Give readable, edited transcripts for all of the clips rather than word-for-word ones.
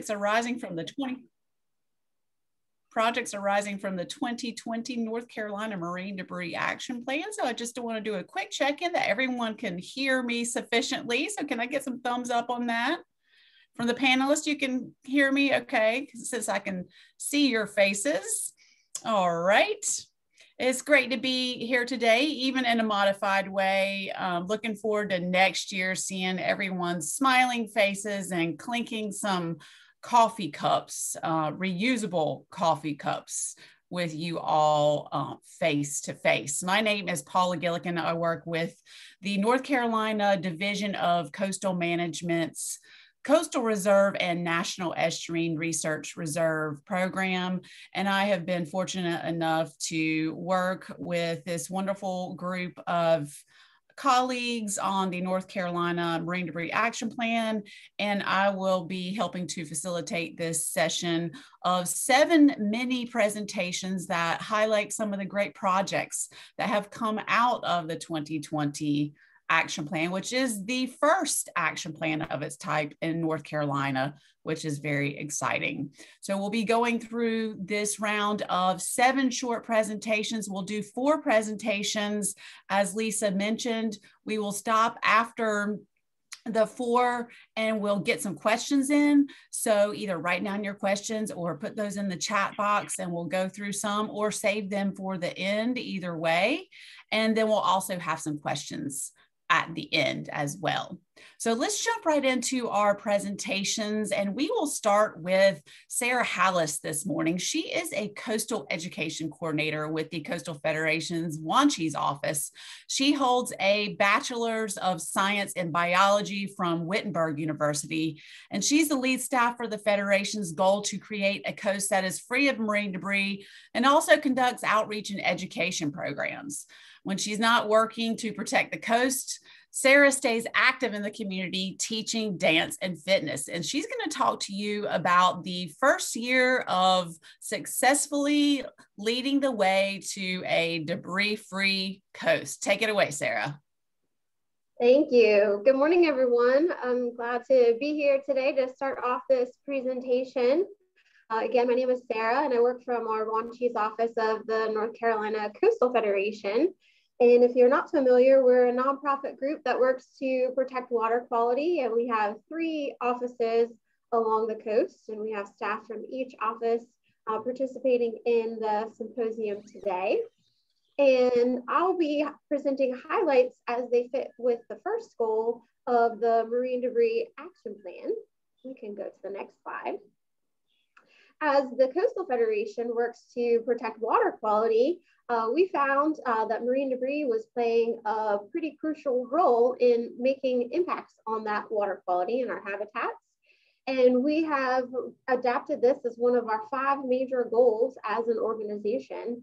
arising from the 2020 North Carolina Marine Debris Action Plan. So I just want to do a quick check-in that everyone can hear me sufficiently. So can I get some thumbs up on that? From the panelists, you can hear me okay, since I can see your faces. All right. It's great to be here today, even in a modified way. Looking forward to next year, seeing everyone's smiling faces and clinking some coffee cups, reusable coffee cups with you all face to face. My name is Paula Gillikin. I work with the North Carolina Division of Coastal Management's Coastal Reserve and National Estuarine Research Reserve program. And I have been fortunate enough to work with this wonderful group of colleagues on the North Carolina Marine Debris Action Plan, and I will be helping to facilitate this session of 7 mini presentations that highlight some of the great projects that have come out of the 2020 action plan, which is the first action plan of its type in North Carolina, which is very exciting. So we'll be going through this round of 7 short presentations. We'll do 4 presentations. As Lisa mentioned, we will stop after the 4 and we'll get some questions in. So either write down your questions or put those in the chat box and we'll go through some, or save them for the end, either way. And then we'll also have some questions at the end as well. So let's jump right into our presentations, and we will start with Sarah Hallis this morning. She is a coastal education coordinator with the Coastal Federation's Wanchese office. She holds a Bachelor's of Science in Biology from Wittenberg University, and she's the lead staff for the Federation's goal to create a coast that is free of marine debris, and also conducts outreach and education programs. When she's not working to protect the coast, Sarah stays active in the community, teaching dance and fitness. And she's going to talk to you about the first year of successfully leading the way to a debris-free coast. Take it away, Sarah. Thank you. Good morning, everyone. I'm glad to be here today to start off this presentation. Again, my name is Sarah, and I work from our Wanchese office of the North Carolina Coastal Federation. And if you're not familiar, we're a nonprofit group that works to protect water quality. And we have 3 offices along the coast, and we have staff from each office participating in the symposium today. And I'll be presenting highlights as they fit with the first goal of the Marine Debris Action Plan. We can go to the next slide. As the Coastal Federation works to protect water quality, we found that marine debris was playing a pretty crucial role in making impacts on that water quality in our habitats. And we have adapted this as one of our 5 major goals as an organization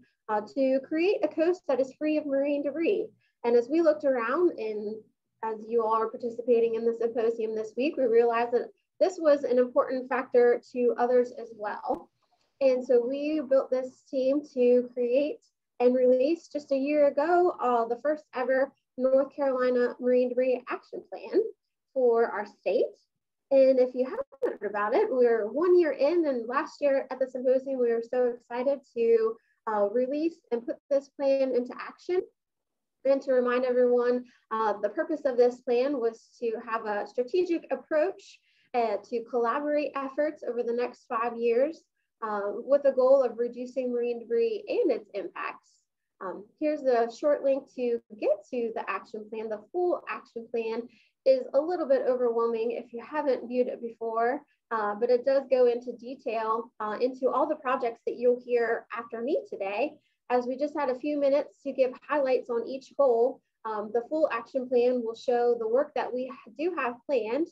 to create a coast that is free of marine debris. And as we looked around, and as you all are participating in the symposium this week, we realized that this was an important factor to others as well. And so we built this team to create and release just a year ago the first ever North Carolina Marine Debris Action Plan for our state. And if you haven't heard about it, we're 1 year in, and last year at the symposium, we were so excited to release and put this plan into action. And to remind everyone, the purpose of this plan was to have a strategic approach to collaborate efforts over the next 5 years with the goal of reducing marine debris and its impacts. Here's a short link to get to the action plan. The full action plan is a little bit overwhelming if you haven't viewed it before, but it does go into detail into all the projects that you'll hear after me today. As we just had a few minutes to give highlights on each goal, the full action plan will show the work that we do have planned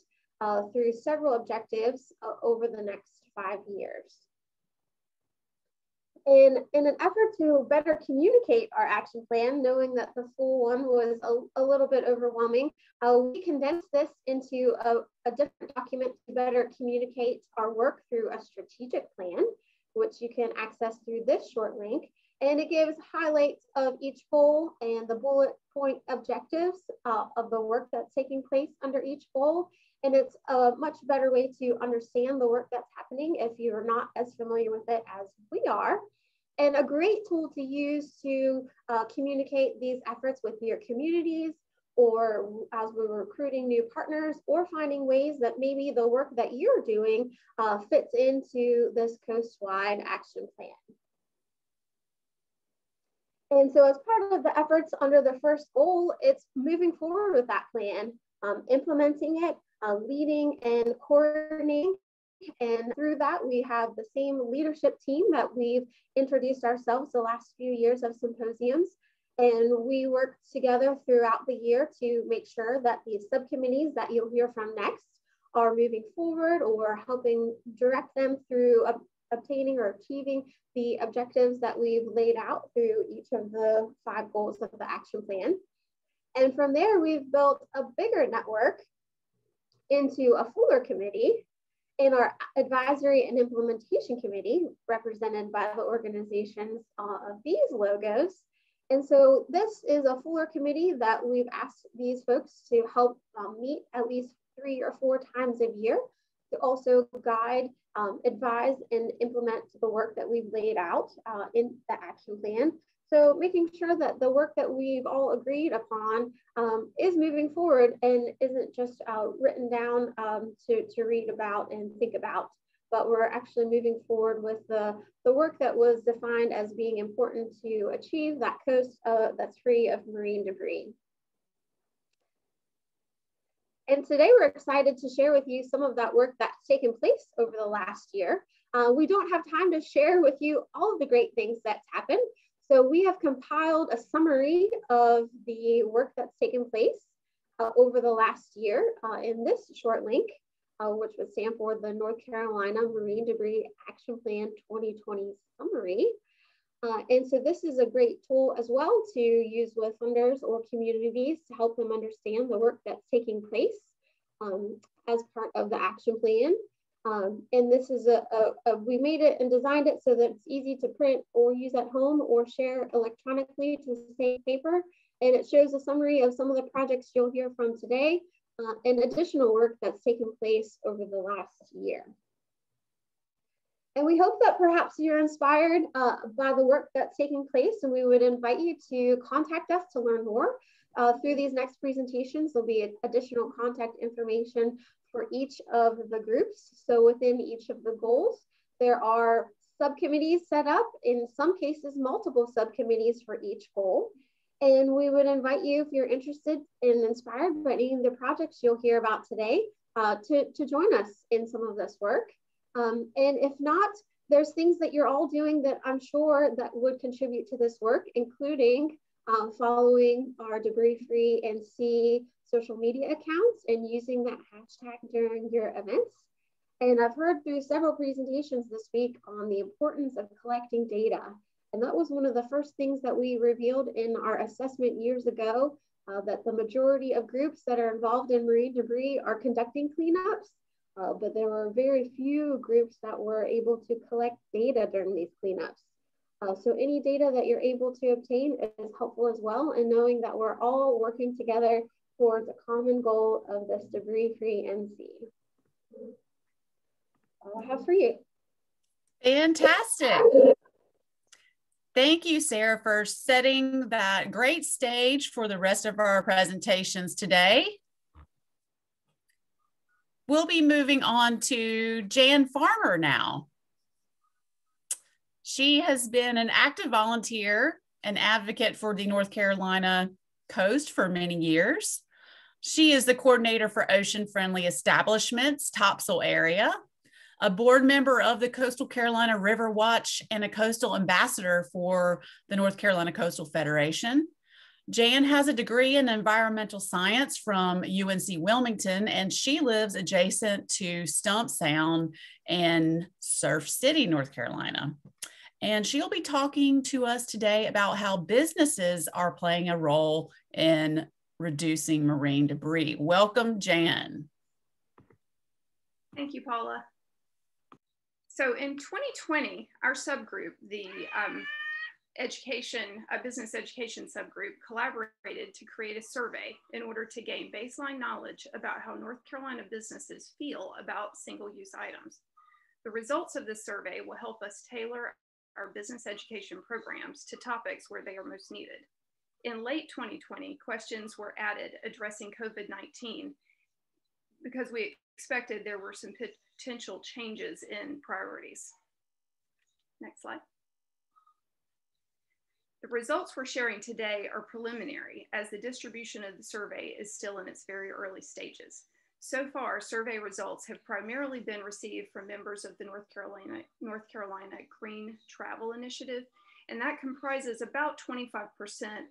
through several objectives over the next 5 years. And in an effort to better communicate our action plan, knowing that the full one was a little bit overwhelming, we condensed this into a different document to better communicate our work through a strategic plan, which you can access through this short link. And it gives highlights of each goal and the bullet point objectives of the work that's taking place under each goal. And it's a much better way to understand the work that's happening if you're not as familiar with it as we are. And a great tool to use to communicate these efforts with your communities, or as we're recruiting new partners, or finding ways that maybe the work that you're doing fits into this coastwide action plan. And so as part of the efforts under the first goal, it's moving forward with that plan, implementing it, leading and coordinating. And through that, we have the same leadership team that we've introduced ourselves the last few years of symposiums. And we work together throughout the year to make sure that the subcommittees that you'll hear from next are moving forward or helping direct them through obtaining or achieving the objectives that we've laid out through each of the 5 goals of the action plan. And from there, we've built a bigger network into a fuller committee in our advisory and implementation committee, represented by the organizations of these logos. And so this is a fuller committee that we've asked these folks to help meet at least 3 or 4 times a year to also guide, advise, and implement the work that we've laid out in the action plan. So making sure that the work that we've all agreed upon is moving forward and isn't just written down to read about and think about, but we're actually moving forward with the work that was defined as being important to achieve that coast that's free of marine debris. And today we're excited to share with you some of that work that's taken place over the last year. We don't have time to share with you all of the great things that's happened. So we have compiled a summary of the work that's taken place over the last year in this short link, which would stand for the North Carolina Marine Debris Action Plan 2020 Summary. And so this is a great tool as well to use with funders or communities to help them understand the work that's taking place as part of the action plan. And this is we made it and designed it so that it's easy to print or use at home or share electronically to the same paper. And it shows a summary of some of the projects you'll hear from today and additional work that's taken place over the last year. And we hope that perhaps you're inspired by the work that's taking place, and we would invite you to contact us to learn more. Through these next presentations, there'll be additional contact information for each of the groups. So within each of the goals, there are subcommittees set up, in some cases, multiple subcommittees for each goal. And we would invite you, if you're interested and inspired by any of the projects you'll hear about today, to join us in some of this work. And if not, there's things that you're all doing that I'm sure that would contribute to this work, including following our Debris Free NC social media accounts and using that hashtag during your events. And I've heard through several presentations this week on the importance of collecting data. And that was one of the first things that we revealed in our assessment years ago, that the majority of groups that are involved in marine debris are conducting cleanups. But there were very few groups that were able to collect data during these cleanups. So any data that you're able to obtain is helpful as well, and knowing that we're all working together towards a common goal of this debris-free NC. All I have for you. Fantastic. Thank you, Sarah, for setting that great stage for the rest of our presentations today. We'll be moving on to Jan Farmer now. She has been an active volunteer and advocate for the North Carolina coast for many years. She is the coordinator for Ocean-Friendly Establishments, Topsail area, a board member of the Coastal Carolina River Watch, and a coastal ambassador for the North Carolina Coastal Federation. Jan has a degree in environmental science from UNC Wilmington, and she lives adjacent to Stump Sound in Surf City, North Carolina. And she'll be talking to us today about how businesses are playing a role in reducing marine debris. Welcome, Jan. Thank you, Paula. So in 2020, our subgroup, the a business education subgroup collaborated to create a survey in order to gain baseline knowledge about how North Carolina businesses feel about single-use items. The results of this survey will help us tailor our business education programs to topics where they are most needed. In late 2020, questions were added addressing COVID-19 because we expected there were some potential changes in priorities. Next slide. The results we're sharing today are preliminary, as the distribution of the survey is still in its very early stages. So far, survey results have primarily been received from members of the North Carolina Green Travel Initiative, and that comprises about 25%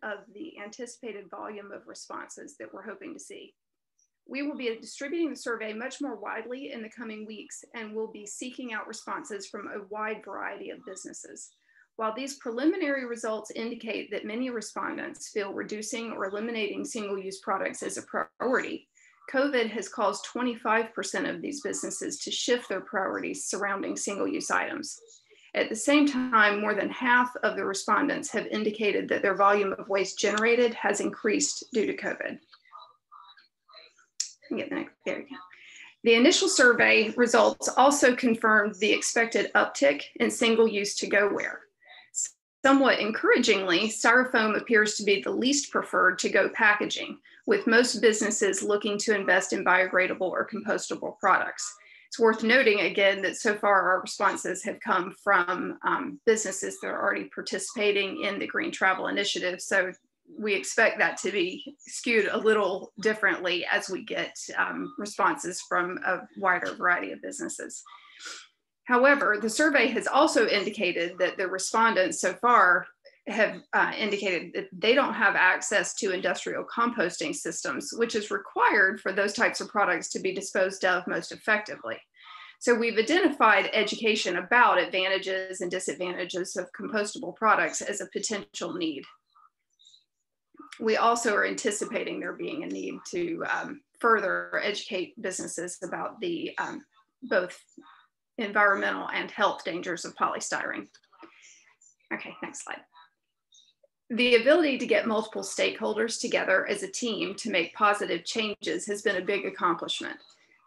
of the anticipated volume of responses that we're hoping to see. We will be distributing the survey much more widely in the coming weeks, and we'll be seeking out responses from a wide variety of businesses. While these preliminary results indicate that many respondents feel reducing or eliminating single-use products as a priority, COVID has caused 25% of these businesses to shift their priorities surrounding single-use items. At the same time, more than half of the respondents have indicated that their volume of waste generated has increased due to COVID. There we go. The initial survey results also confirmed the expected uptick in single-use to-go-ware. Somewhat encouragingly, styrofoam appears to be the least preferred to-go packaging, with most businesses looking to invest in biodegradable or compostable products. It's worth noting again that so far our responses have come from businesses that are already participating in the Green Travel Initiative. So we expect that to be skewed a little differently as we get responses from a wider variety of businesses. However, the survey has also indicated that the respondents so far have indicated that they don't have access to industrial composting systems, which is required for those types of products to be disposed of most effectively. So we've identified education about advantages and disadvantages of compostable products as a potential need. We also are anticipating there being a need to further educate businesses about the both environmental and health dangers of polystyrene. Okay, next slide. The ability to get multiple stakeholders together as a team to make positive changes has been a big accomplishment.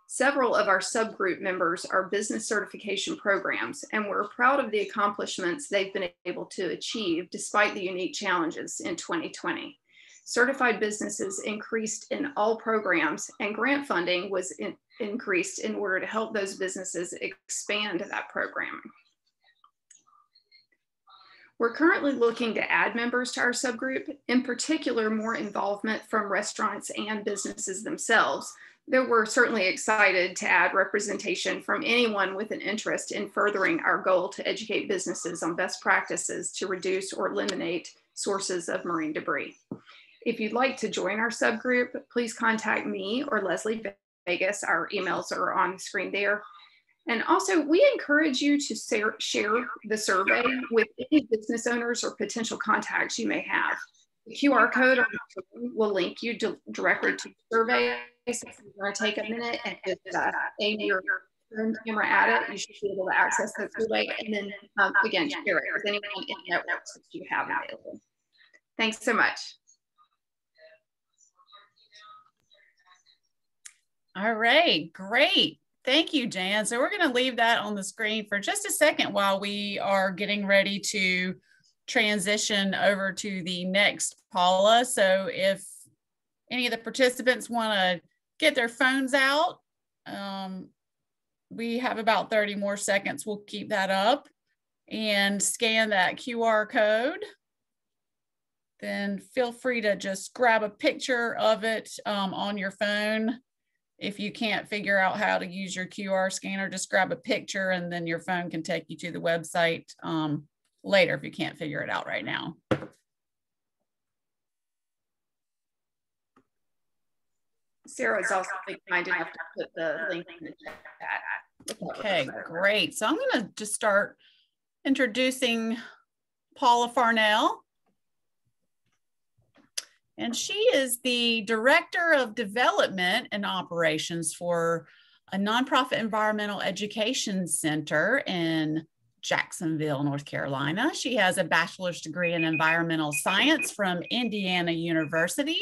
Several of our subgroup members are business certification programs, and we're proud of the accomplishments they've been able to achieve despite the unique challenges in 2020. Certified businesses increased in all programs, and grant funding was increased in order to help those businesses expand that programming. We're currently looking to add members to our subgroup, in particular more involvement from restaurants and businesses themselves, though we're certainly excited to add representation from anyone with an interest in furthering our goal to educate businesses on best practices to reduce or eliminate sources of marine debris. If you'd like to join our subgroup, please contact me or Leslie Vegas. Our emails are on the screen there. And also, we encourage you to share the survey with any business owners or potential contacts you may have. The QR code on the screen will link you directly to the survey. So if you want to take a minute and just aim your camera at it, you should be able to access the survey. And then again, share it with anyone in the networks that you have available. Thanks so much. All right, great. Thank you, Jan. So we're going to leave that on the screen for just a second while we are getting ready to transition over to the next Paula. So if any of the participants want to get their phones out, we have about 30 more seconds. We'll keep that up and scan that QR code. Then feel free to just grab a picture of it on your phone. If you can't figure out how to use your QR scanner, just grab a picture and then your phone can take you to the website later if you can't figure it out right now. Sarah's also kind enough to put the link in the chat. Okay, great. So I'm going to just start introducing Paula Farnell. And she is the Director of Development and Operations for a nonprofit environmental education center in Jacksonville, North Carolina. She has a bachelor's degree in environmental science from Indiana University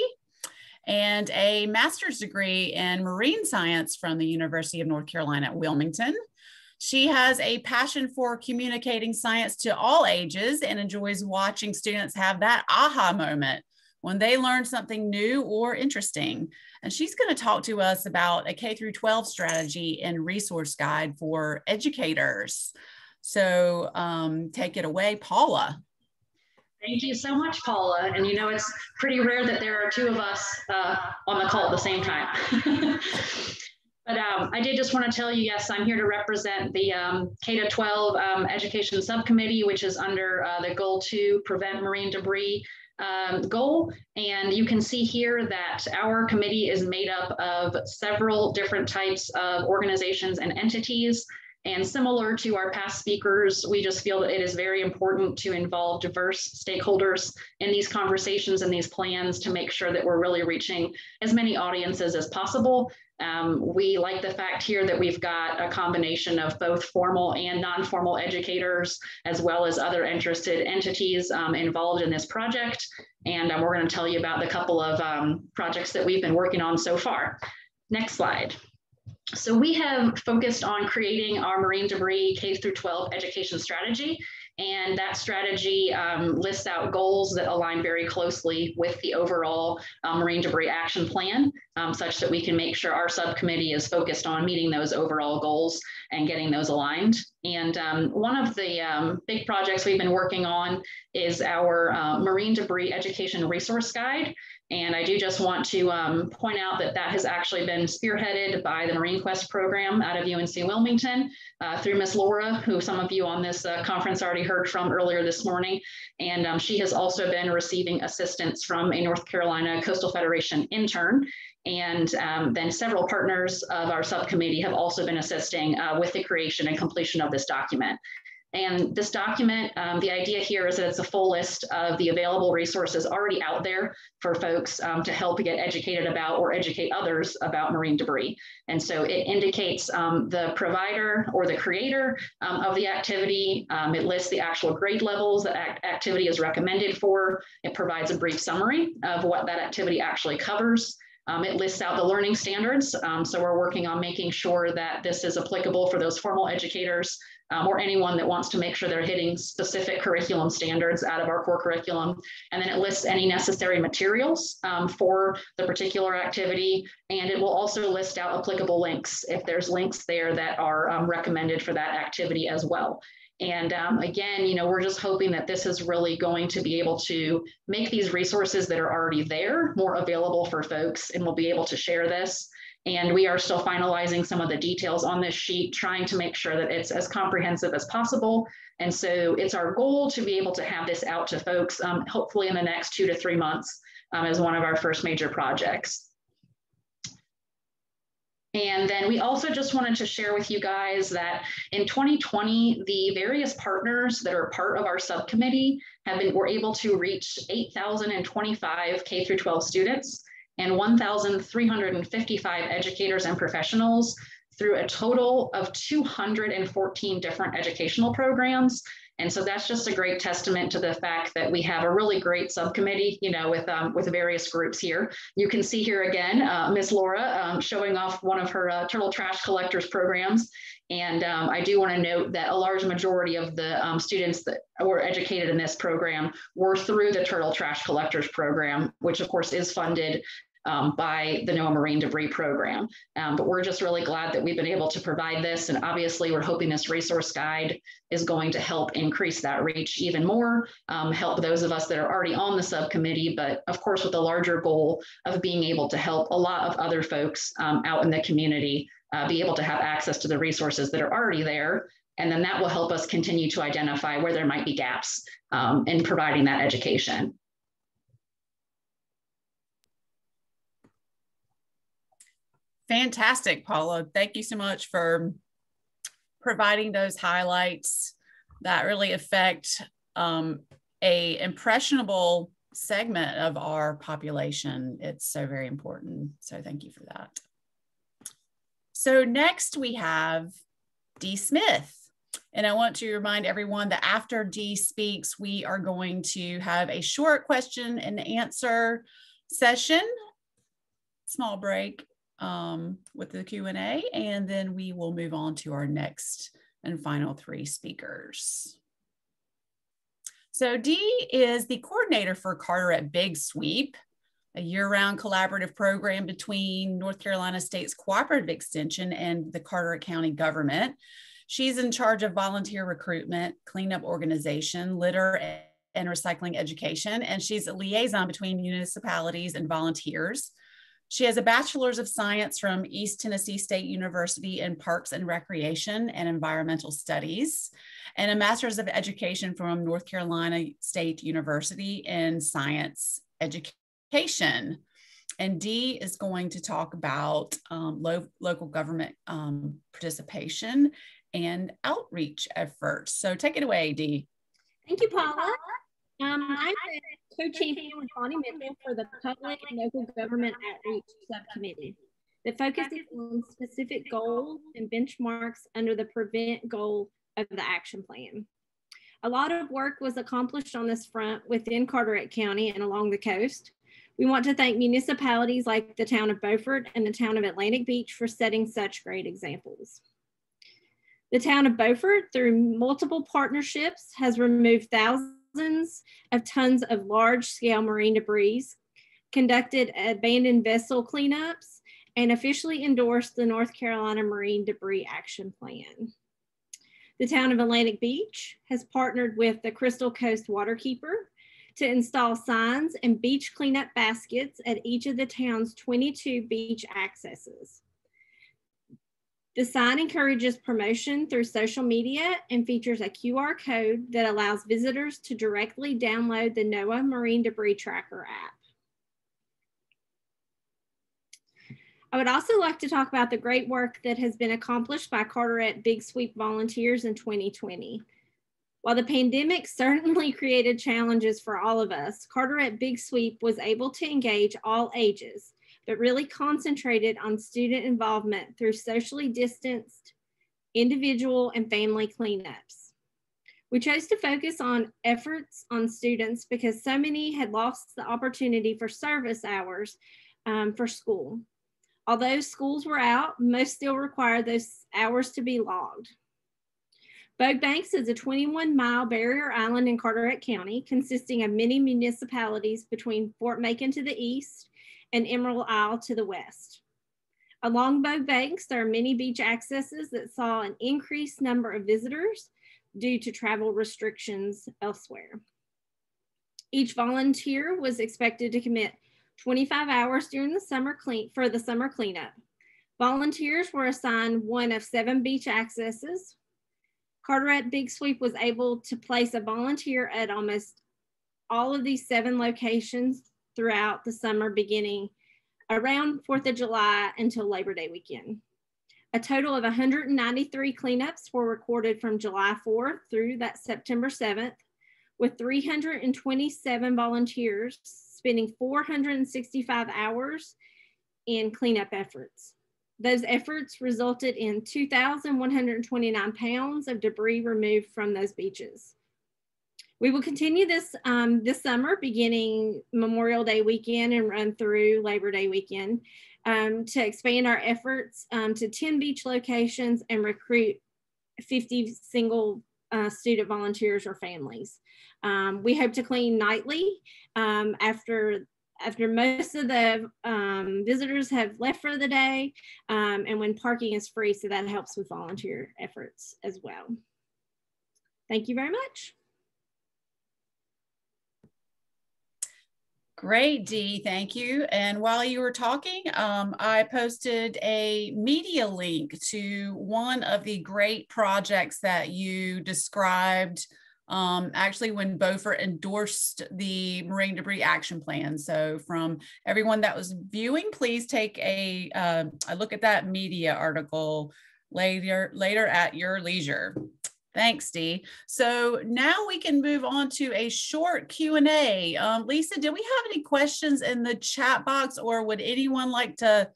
and a master's degree in marine science from the University of North Carolina at Wilmington. She has a passion for communicating science to all ages and enjoys watching students have that aha moment when they learn something new or interesting. And she's going to talk to us about a K-12 strategy and resource guide for educators. So take it away, Paula. Thank you so much, Paula. And you know, it's pretty rare that there are two of us on the call at the same time. But I did just want to tell you, yes, I'm here to represent the K-12 Education Subcommittee, which is under the goal to prevent marine debris goal. And you can see here that our committee is made up of several different types of organizations and entities. And similar to our past speakers, we just feel that it is very important to involve diverse stakeholders in these conversations and these plans to make sure that we're really reaching as many audiences as possible. We like the fact here that we've got a combination of both formal and non-formal educators, as well as other interested entities involved in this project. And we're going to tell you about the couple of projects that we've been working on so far. Next slide. So we have focused on creating our marine debris K-12 education strategy, and that strategy lists out goals that align very closely with the overall marine debris action plan, such that we can make sure our subcommittee is focused on meeting those overall goals and getting those aligned. And one of the big projects we've been working on is our marine debris education resource guide. And I do just want to point out that that has actually been spearheaded by the Marine Quest program out of UNC Wilmington through Miss Laura, who some of you on this conference already heard from earlier this morning. And she has also been receiving assistance from a North Carolina Coastal Federation intern. And then several partners of our subcommittee have also been assisting with the creation and completion of this document. And this document, the idea here is that it's a full list of the available resources already out there for folks to help get educated about or educate others about marine debris. And so it indicates the provider or the creator of the activity. It lists the actual grade levels that activity is recommended for. It provides a brief summary of what that activity actually covers. It lists out the learning standards. So we're working on making sure that this is applicable for those formal educators or anyone that wants to make sure they're hitting specific curriculum standards out of our core curriculum. And then it lists any necessary materials for the particular activity. And it will also list out applicable links if there's links there that are recommended for that activity as well. And again, you know, we're just hoping that this is really going to be able to make these resources that are already there more available for folks, and we'll be able to share this. And we are still finalizing some of the details on this sheet, trying to make sure that it's as comprehensive as possible. And so it's our goal to be able to have this out to folks, hopefully in the next 2 to 3 months as one of our first major projects. And then we also just wanted to share with you guys that in 2020, the various partners that are part of our subcommittee were able to reach 8,025 K-12 students and 1,355 educators and professionals through a total of 214 different educational programs. And so that's just a great testament to the fact that we have a really great subcommittee, you know, with various groups here. You can see here again, Miss Laura showing off one of her turtle trash collectors programs. And I do want to note that a large majority of the students that were educated in this program were through the turtle trash collectors program, which of course is funded by the NOAA Marine Debris Program. But we're just really glad that we've been able to provide this. And obviously we're hoping this resource guide is going to help increase that reach even more, help those of us that are already on the subcommittee, but of course with the larger goal of being able to help a lot of other folks out in the community be able to have access to the resources that are already there. And then that will help us continue to identify where there might be gaps in providing that education. Fantastic, Paula. Thank you so much for providing those highlights that really affect a impressionable segment of our population. It's so very important. So thank you for that. So next we have Dee Smith. And I want to remind everyone that after Dee speaks, we are going to have a short question and answer session, small break with the Q&A, and then we will move on to our next and final 3 speakers. So Dee is the coordinator for Carteret Big Sweep, a year-round collaborative program between North Carolina State's Cooperative Extension and the Carteret County government. She's in charge of volunteer recruitment, cleanup organization, litter and recycling education, and she's a liaison between municipalities and volunteers. She has a Bachelor's of Science from East Tennessee State University in Parks and Recreation and Environmental Studies, and a Master's of Education from North Carolina State University in Science Education. And Dee is going to talk about local government participation and outreach efforts. So take it away, Dee. Thank you, Paula. I'm the co-champion with Bonnie Mitchell for the Public and Local Government Outreach Subcommittee that focuses on specific goals and benchmarks under the PREVENT goal of the action plan. A lot of work was accomplished on this front within Carteret County and along the coast. We want to thank municipalities like the town of Beaufort and the town of Atlantic Beach for setting such great examples. The town of Beaufort, through multiple partnerships, has removed thousands of tons of large-scale marine debris, conducted abandoned vessel cleanups, and officially endorsed the North Carolina Marine Debris Action Plan. The town of Atlantic Beach has partnered with the Crystal Coast Waterkeeper to install signs and beach cleanup baskets at each of the town's 22 beach accesses. The sign encourages promotion through social media and features a QR code that allows visitors to directly download the NOAA Marine Debris Tracker app. I would also like to talk about the great work that has been accomplished by Carteret Big Sweep volunteers in 2020. While the pandemic certainly created challenges for all of us, Carteret Big Sweep was able to engage all ages, but really concentrated on student involvement through socially distanced individual and family cleanups. We chose to focus on efforts on students because so many had lost the opportunity for service hours for school. Although schools were out, most still require those hours to be logged. Bogue Banks is a 21-mile barrier island in Carteret County, consisting of many municipalities between Fort Macon to the east and Emerald Isle to the west. Along Bogue Banks, there are many beach accesses that saw an increased number of visitors due to travel restrictions elsewhere. Each volunteer was expected to commit 25 hours during the summer cleanup. Volunteers were assigned one of 7 beach accesses. Carteret Big Sweep was able to place a volunteer at almost all of these 7 locations throughout the summer, beginning around 4th of July until Labor Day weekend. A total of 193 cleanups were recorded from July 4th through that September 7th, with 327 volunteers spending 465 hours in cleanup efforts. Those efforts resulted in 2,129 pounds of debris removed from those beaches. We will continue this this summer, beginning Memorial Day weekend and run through Labor Day weekend, to expand our efforts to 10 beach locations and recruit 50 single student volunteers or families. We hope to clean nightly after most of the visitors have left for the day, and when parking is free, so that helps with volunteer efforts as well. Thank you very much. Great, Dee, thank you. And while you were talking, I posted a media link to one of the great projects that you described actually when Beaufort endorsed the Marine Debris Action Plan. So from everyone that was viewing, please take a look at that media article later at your leisure. Thanks, Dee. So now we can move on to a short Q&A. Lisa, do we have any questions in the chat box, or would anyone like to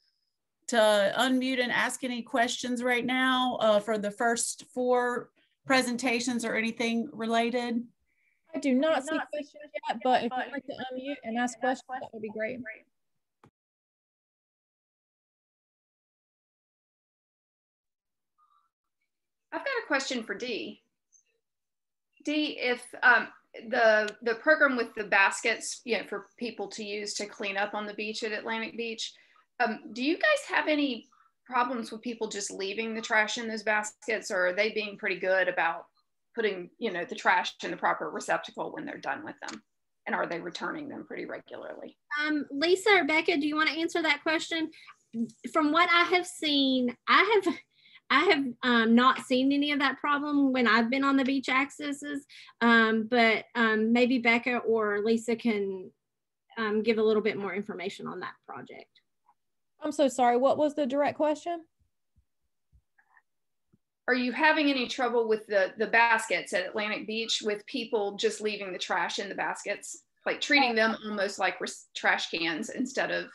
unmute and ask any questions right now for the first 4 presentations or anything related? I do not see questions yet, but if you'd like to unmute and ask questions, that would be great. I've got a question for Dee. Dee, if the program with the baskets, you know, for people to use to clean up on the beach at Atlantic Beach, do you guys have any problems with people just leaving the trash in those baskets, or are they being pretty good about putting, you know, the trash in the proper receptacle when they're done with them? And are they returning them pretty regularly? Lisa or Becca, do you want to answer that question? From what I have seen, I have not seen any of that problem when I've been on the beach accesses, but maybe Becca or Lisa can give a little bit more information on that project. I'm so sorry. What was the direct question? Are you having any trouble with the baskets at Atlantic Beach with people just leaving the trash in the baskets, like treating them almost like trash cans instead of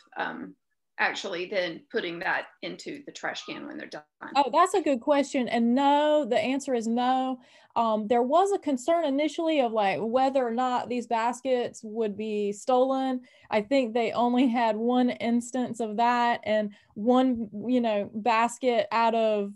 actually then putting that into the trash can when they're done? Oh, that's a good question. And no, the answer is no. There was a concern initially of like whether or not these baskets would be stolen. I think they only had one instance of that, and one, you know, basket out of,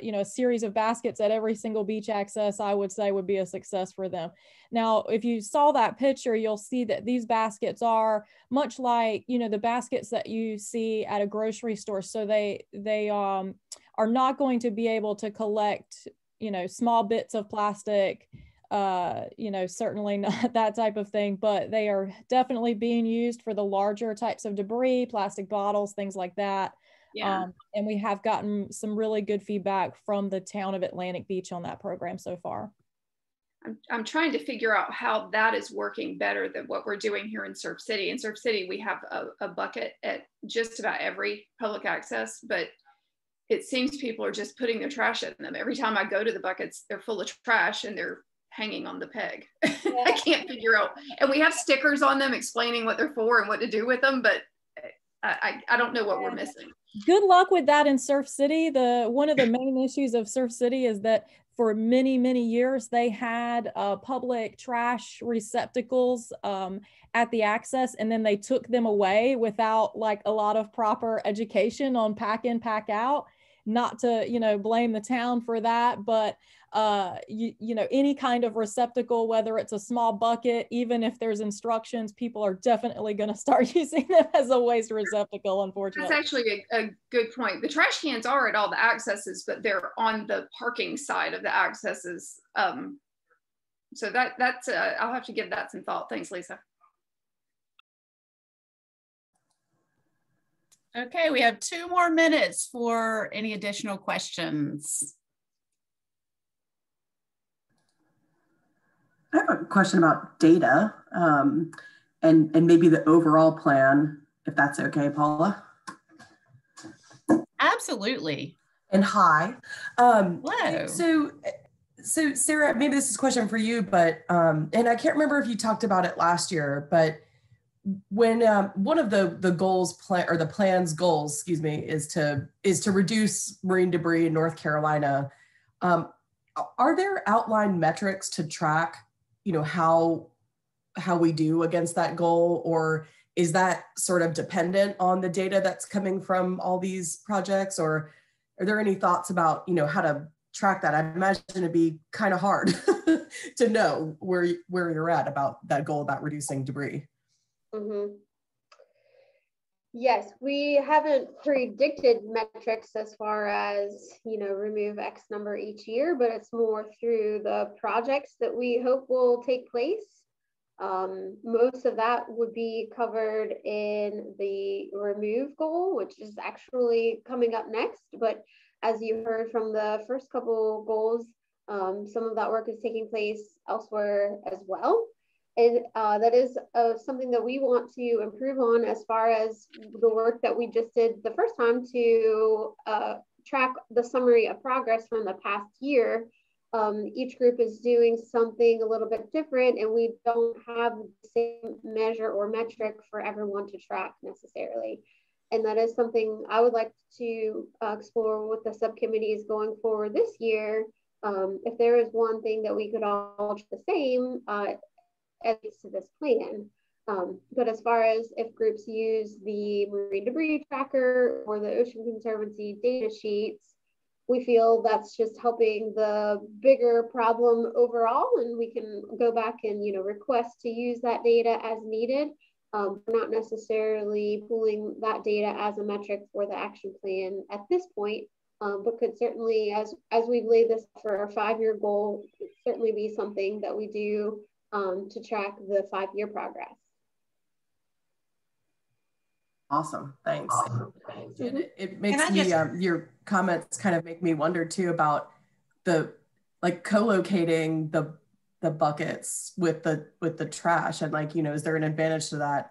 you know, a series of baskets at every single beach access, I would say would be a success for them. Now, if you saw that picture, you'll see that these baskets are much like, you know, the baskets that you see at a grocery store. So they are not going to be able to collect, you know, small bits of plastic, you know, certainly not that type of thing, but they are definitely being used for the larger types of debris, plastic bottles, things like that. Yeah. And we have gotten some really good feedback from the town of Atlantic Beach on that program so far. I'm trying to figure out how that is working better than what we're doing here in Surf City. In Surf City, we have a bucket at just about every public access, but it seems people are just putting their trash in them. Every time I go to the buckets, they're full of trash and they're hanging on the peg. Yeah. I can't figure out. And we have stickers on them explaining what they're for and what to do with them, but I don't know what we're missing. Good luck with that in Surf City. One of the main issues of Surf City is that for many, many years, they had public trash receptacles at the access, and then they took them away without like a lot of proper education on pack in, pack out. Not to, you know, blame the town for that, but you know, any kind of receptacle, whether it's a small bucket, even if there's instructions, people are definitely going to start using them as a waste receptacle, unfortunately. That's actually a good point. The trash cans are at all the accesses, but they're on the parking side of the accesses. So that's I'll have to give that some thought. Thanks, Lisa. Okay, we have 2 more minutes for any additional questions. I have a question about data and maybe the overall plan, if that's okay, Paula. Absolutely. And hi. Hello. So Sarah, maybe this is a question for you, but and I can't remember if you talked about it last year, but when one of the goals the plan's goals, excuse me, is to reduce marine debris in North Carolina. Are there outlined metrics to track, you know, how we do against that goal, or is that sort of dependent on the data that's coming from all these projects, or are there any thoughts about, you know, how to track that? I imagine it'd be kind of hard to know where you're at about that goal about reducing debris. Mm-hmm. Yes, we haven't predicted metrics as far as, you know, remove X number each year, but it's more through the projects that we hope will take place. Most of that would be covered in the remove goal, which is actually coming up next. But as you heard from the first couple goals, some of that work is taking place elsewhere as well. And that is something that we want to improve on as far as the work that we just did the first time to track the summary of progress from the past year. Each group is doing something a little bit different, and we don't have the same measure or metric for everyone to track necessarily. And that is something I would like to explore with the subcommittees going forward this year, if there is one thing that we could all do the same, at least to this plan. But as far as if groups use the Marine Debris Tracker or the Ocean Conservancy data sheets, we feel that's just helping the bigger problem overall, and we can go back and request to use that data as needed. We're not necessarily pulling that data as a metric for the action plan at this point, but could certainly, as we've laid this for our 5-year goal, certainly be something that we do to track the 5-year progress. Awesome, thanks. It makes me, your comments kind of make me wonder too about the co-locating the buckets with the trash, and is there an advantage to that?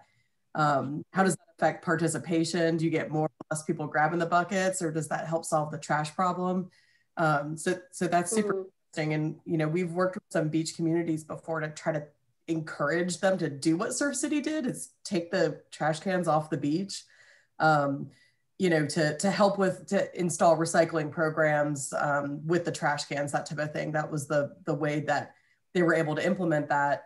How does that affect participation? Do you get more or less people grabbing the buckets, or does that help solve the trash problem? So that's super interesting. And we've worked with some beach communities before to try to encourage them to do what Surf City did, is take the trash cans off the beach, to help to install recycling programs with the trash cans, that type of thing. That was the way that they were able to implement that.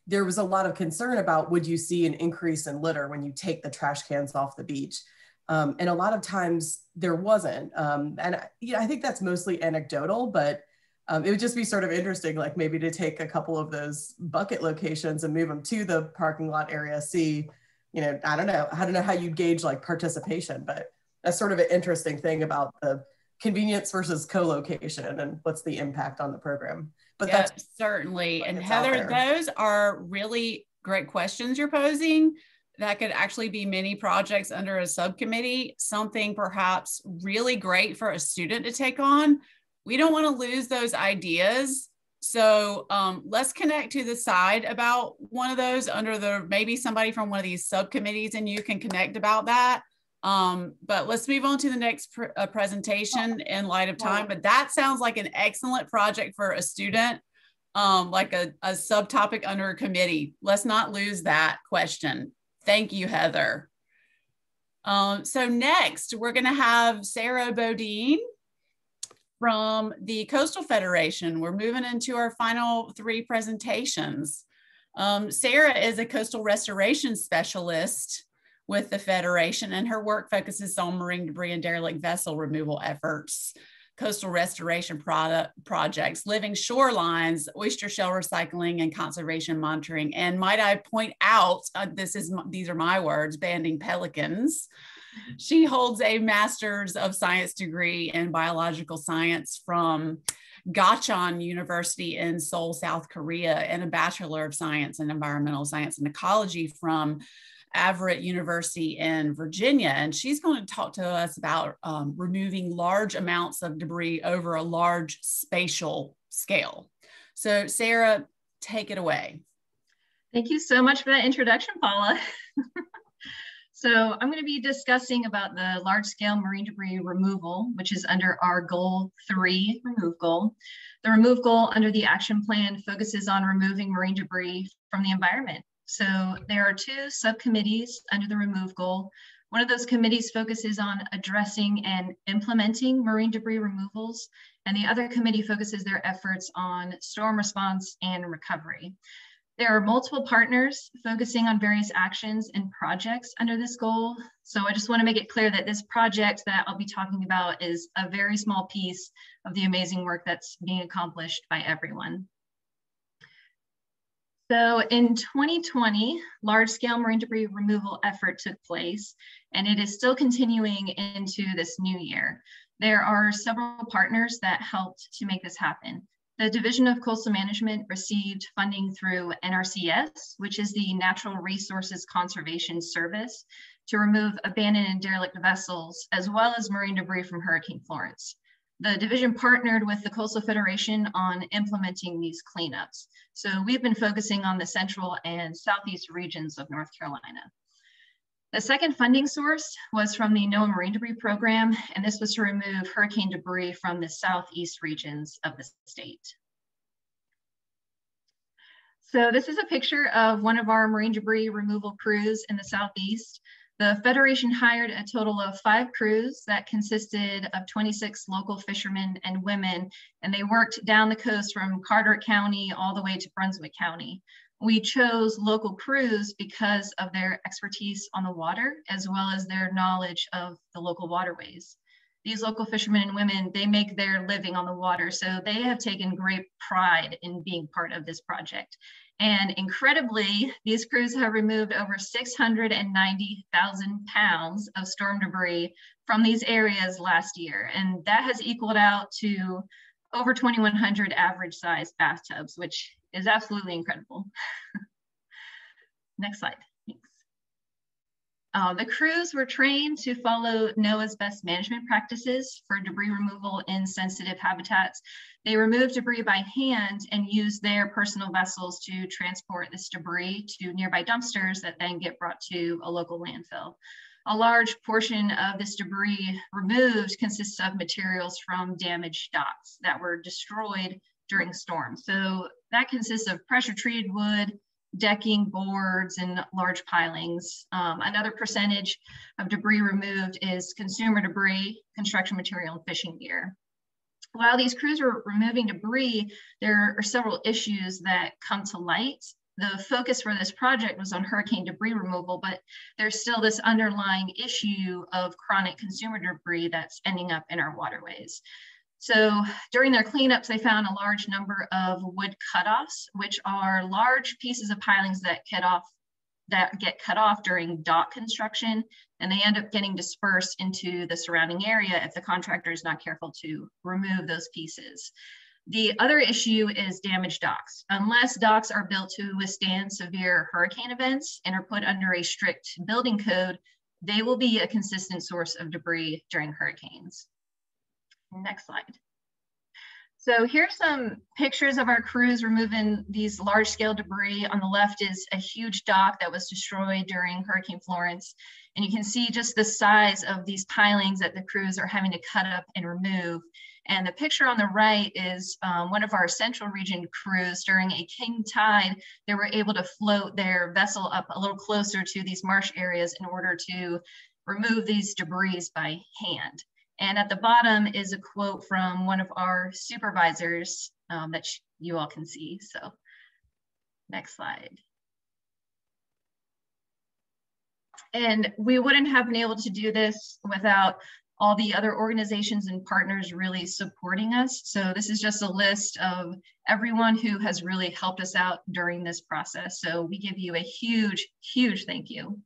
There was a lot of concern about, would you see an increase in litter when you take the trash cans off the beach? And a lot of times there wasn't. And I think that's mostly anecdotal, but it would just be sort of interesting, maybe to take a couple of those bucket locations and move them to the parking lot area, see, I don't know how you gauge participation, but that's sort of an interesting thing about the convenience versus co-location and what's the impact on the program. But yeah, that's certainly. And Heather, those are really great questions you're posing. That could actually be many projects under a subcommittee, something perhaps really great for a student to take on. We don't want to lose those ideas. So let's connect to the side about one of those under maybe somebody from one of these subcommittees, and you can connect about that. But let's move on to the next presentation in light of time. But that sounds like an excellent project for a student, like a subtopic under a committee. Let's not lose that question. Thank you, Heather. So next, we're going to have Sarah Bodine from the Coastal Federation. We're moving into our final 3 presentations. Sarah is a coastal restoration specialist with the Federation, and her work focuses on marine debris and derelict vessel removal efforts, coastal restoration projects, living shorelines, oyster shell recycling, and conservation monitoring. And might I point out, these are my words, banding pelicans. She holds a Master's of Science degree in biological science from Gachon University in Seoul, South Korea, and a Bachelor of Science in Environmental Science and Ecology from Everett University in Virginia. And she's going to talk to us about removing large amounts of debris over a large spatial scale. So Sarah, take it away. Thank you so much for that introduction, Paula. So I'm going to be discussing about the large-scale marine debris removal, which is under our Goal 3 remove goal. The remove goal under the action plan focuses on removing marine debris from the environment. So there are 2 subcommittees under the remove goal. One of those committees focuses on addressing and implementing marine debris removals, and the other committee focuses their efforts on storm response and recovery. There are multiple partners focusing on various actions and projects under this goal. So I just want to make it clear that this project that I'll be talking about is a very small piece of the amazing work that's being accomplished by everyone. So in 2020, large-scale marine debris removal effort took place, and it is still continuing into this new year. There are several partners that helped to make this happen. The Division of Coastal Management received funding through NRCS, which is the Natural Resources Conservation Service, to remove abandoned and derelict vessels, as well as marine debris from Hurricane Florence. The division partnered with the Coastal Federation on implementing these cleanups. So we've been focusing on the central and southeast regions of North Carolina. The second funding source was from the NOAA Marine Debris Program, and this was to remove hurricane debris from the southeast regions of the state. So this is a picture of one of our marine debris removal crews in the southeast. The Federation hired a total of 5 crews that consisted of 26 local fishermen and women, and they worked down the coast from Carteret County all the way to Brunswick County. We chose local crews because of their expertise on the water, as well as their knowledge of the local waterways. These local fishermen and women, they make their living on the water, so they have taken great pride in being part of this project. And incredibly, these crews have removed over 690,000 pounds of storm debris from these areas last year. And that has equaled out to over 2,100 average size bathtubs, which is absolutely incredible. Next slide, thanks. The crews were trained to follow NOAA's best management practices for debris removal in sensitive habitats. They remove debris by hand and use their personal vessels to transport this debris to nearby dumpsters that then get brought to a local landfill. A large portion of this debris removed consists of materials from damaged docks that were destroyed during storms. So that consists of pressure treated wood, decking, boards, and large pilings. Another percentage of debris removed is consumer debris, construction material, and fishing gear. While these crews were removing debris, there are several issues that come to light. The focus for this project was on hurricane debris removal, but there's still this underlying issue of chronic consumer debris that's ending up in our waterways. So during their cleanups, they found a large number of wood cutoffs, which are large pieces of pilings that get cut off during dock construction, and they end up getting dispersed into the surrounding area if the contractor is not careful to remove those pieces. The other issue is damaged docks. Unless docks are built to withstand severe hurricane events and are put under a strict building code, they will be a consistent source of debris during hurricanes. Next slide. So here's some pictures of our crews removing these large scale debris. On the left is a huge dock that was destroyed during Hurricane Florence. And you can see just the size of these pilings that the crews are having to cut up and remove. And the picture on the right is one of our central region crews. During a king tide, they were able to float their vessel up a little closer to these marsh areas in order to remove these debris by hand. And at the bottom is a quote from one of our supervisors that you all can see. So next slide. And we wouldn't have been able to do this without all the other organizations and partners really supporting us. So this is just a list of everyone who has really helped us out during this process. So we give you a huge, huge thank you.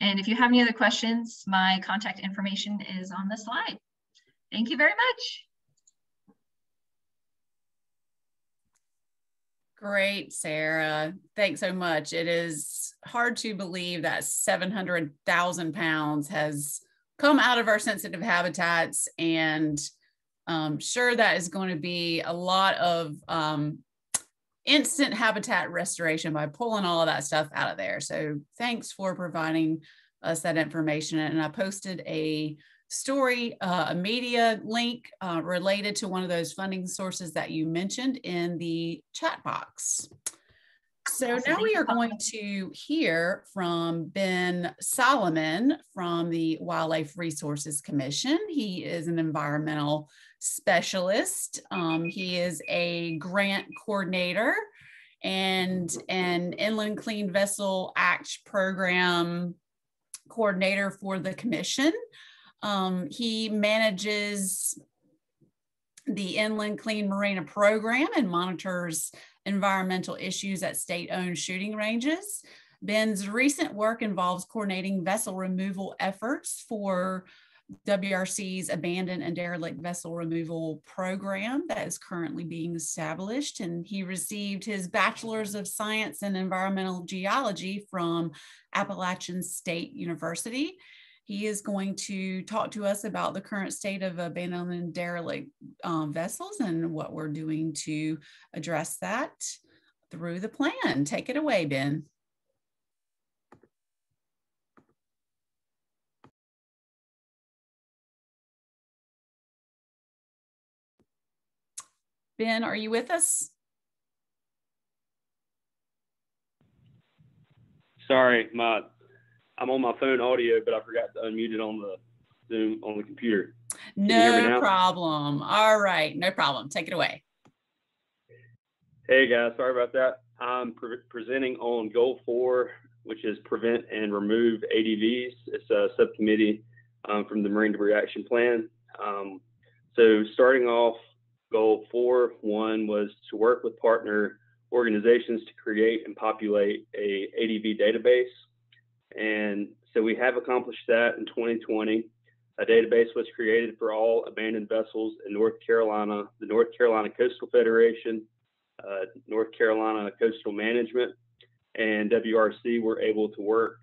And if you have any other questions, my contact information is on the slide. Thank you very much. Great, Sarah. Thanks so much. It is hard to believe that 700,000 pounds has come out of our sensitive habitats, and sure that is going to be a lot of instant habitat restoration by pulling all of that stuff out of there. So thanks for providing us that information. And I posted a story, a media link related to one of those funding sources that you mentioned in the chat box. So now we are going to hear from Ben Solomon from the Wildlife Resources Commission. He is an environmental specialist. He is a grant coordinator and an Inland Clean Vessel Act program coordinator for the commission. He manages the Inland Clean Marina program and monitors environmental issues at state-owned shooting ranges. Ben's recent work involves coordinating vessel removal efforts for WRC's abandoned and derelict vessel removal program that is currently being established. And he received his Bachelor's of Science in Environmental Geology from Appalachian State University. He is going to talk to us about the current state of abandoned and derelict vessels and what we're doing to address that through the plan. Take it away, Ben. Ben, are you with us? Sorry, my I'm on my phone audio, but I forgot to unmute it on the Zoom on the computer. No problem. All right, no problem. Take it away. Hey guys, sorry about that. I'm presenting on Goal 4, which is prevent and remove ADVs. It's a subcommittee from the Marine Debris Action Plan. So starting off, Goal 4.1 was to work with partner organizations to create and populate a ADV database. And so we have accomplished that in 2020. A database was created for all abandoned vessels in North Carolina, the North Carolina Coastal Federation, North Carolina Coastal Management, and WRC were able to work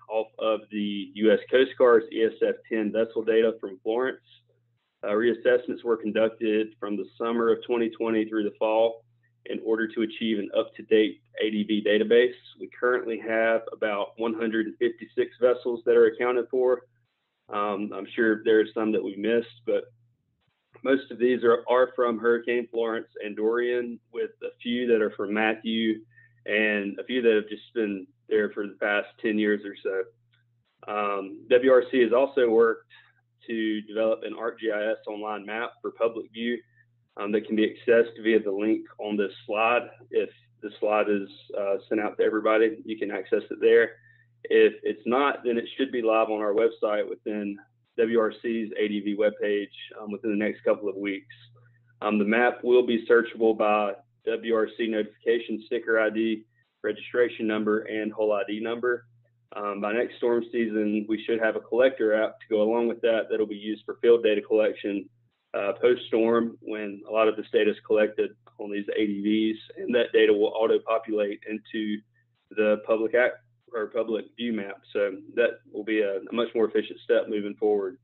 off of the U.S. Coast Guard's ESF-10 vessel data from Florence. Reassessments were conducted from the summer of 2020 through the fall in order to achieve an up-to-date ADV database. We currently have about 156 vessels that are accounted for. I'm sure there are some that we missed, but most of these are from Hurricane Florence and Dorian, with a few that are from Matthew and a few that have just been there for the past 10 years or so. WRC has also worked to develop an ArcGIS online map for public view that can be accessed via the link on this slide. If the slide is sent out to everybody, you can access it there. If it's not, then it should be live on our website within WRC's ADV webpage within the next couple of weeks. The map will be searchable by WRC notification, sticker ID, registration number, and whole ID number. By next storm season, we should have a collector app to go along with that that'll be used for field data collection post-storm when a lot of this data is collected on these ADVs, and that data will auto-populate into the public view map. So that will be a much more efficient step moving forward.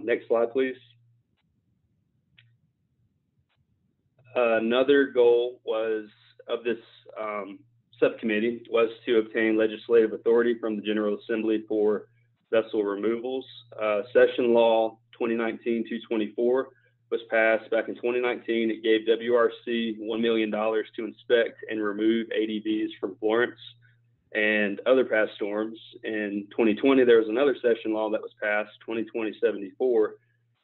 Next slide, please. Another goal of this subcommittee was to obtain legislative authority from the General Assembly for vessel removals. Session Law 2019-224 was passed back in 2019. It gave WRC $1 million to inspect and remove ADVs from Florence and other past storms. In 2020, there was another session law that was passed, 2020-74,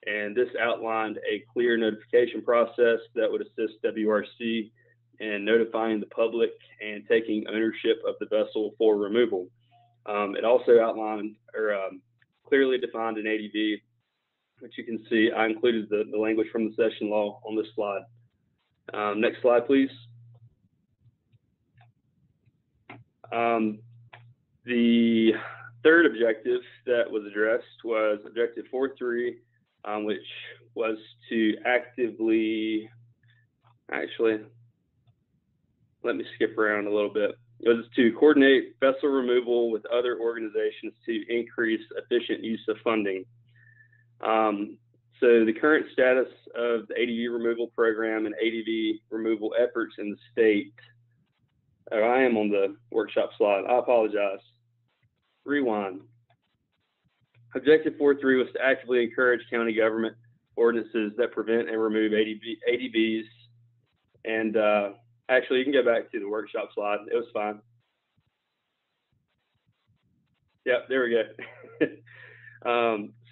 and this outlined a clear notification process that would assist WRC in notifying the public and taking ownership of the vessel for removal. It also outlined or clearly defined an ADV, which you can see. I included the language from the session law on this slide. Next slide, please. The third objective that was addressed was Objective 4.3, which was to actively, actually, let me skip around a little bit. It was to coordinate vessel removal with other organizations to increase efficient use of funding. So the current status of the ADV removal program and ADV removal efforts in the state. Oh, I am on the workshop slide. I apologize. Rewind. Objective 4.3 was to actively encourage county government ordinances that prevent and remove ADVs. And actually, you can go back to the workshop slide. It was fine. Yep, there we go.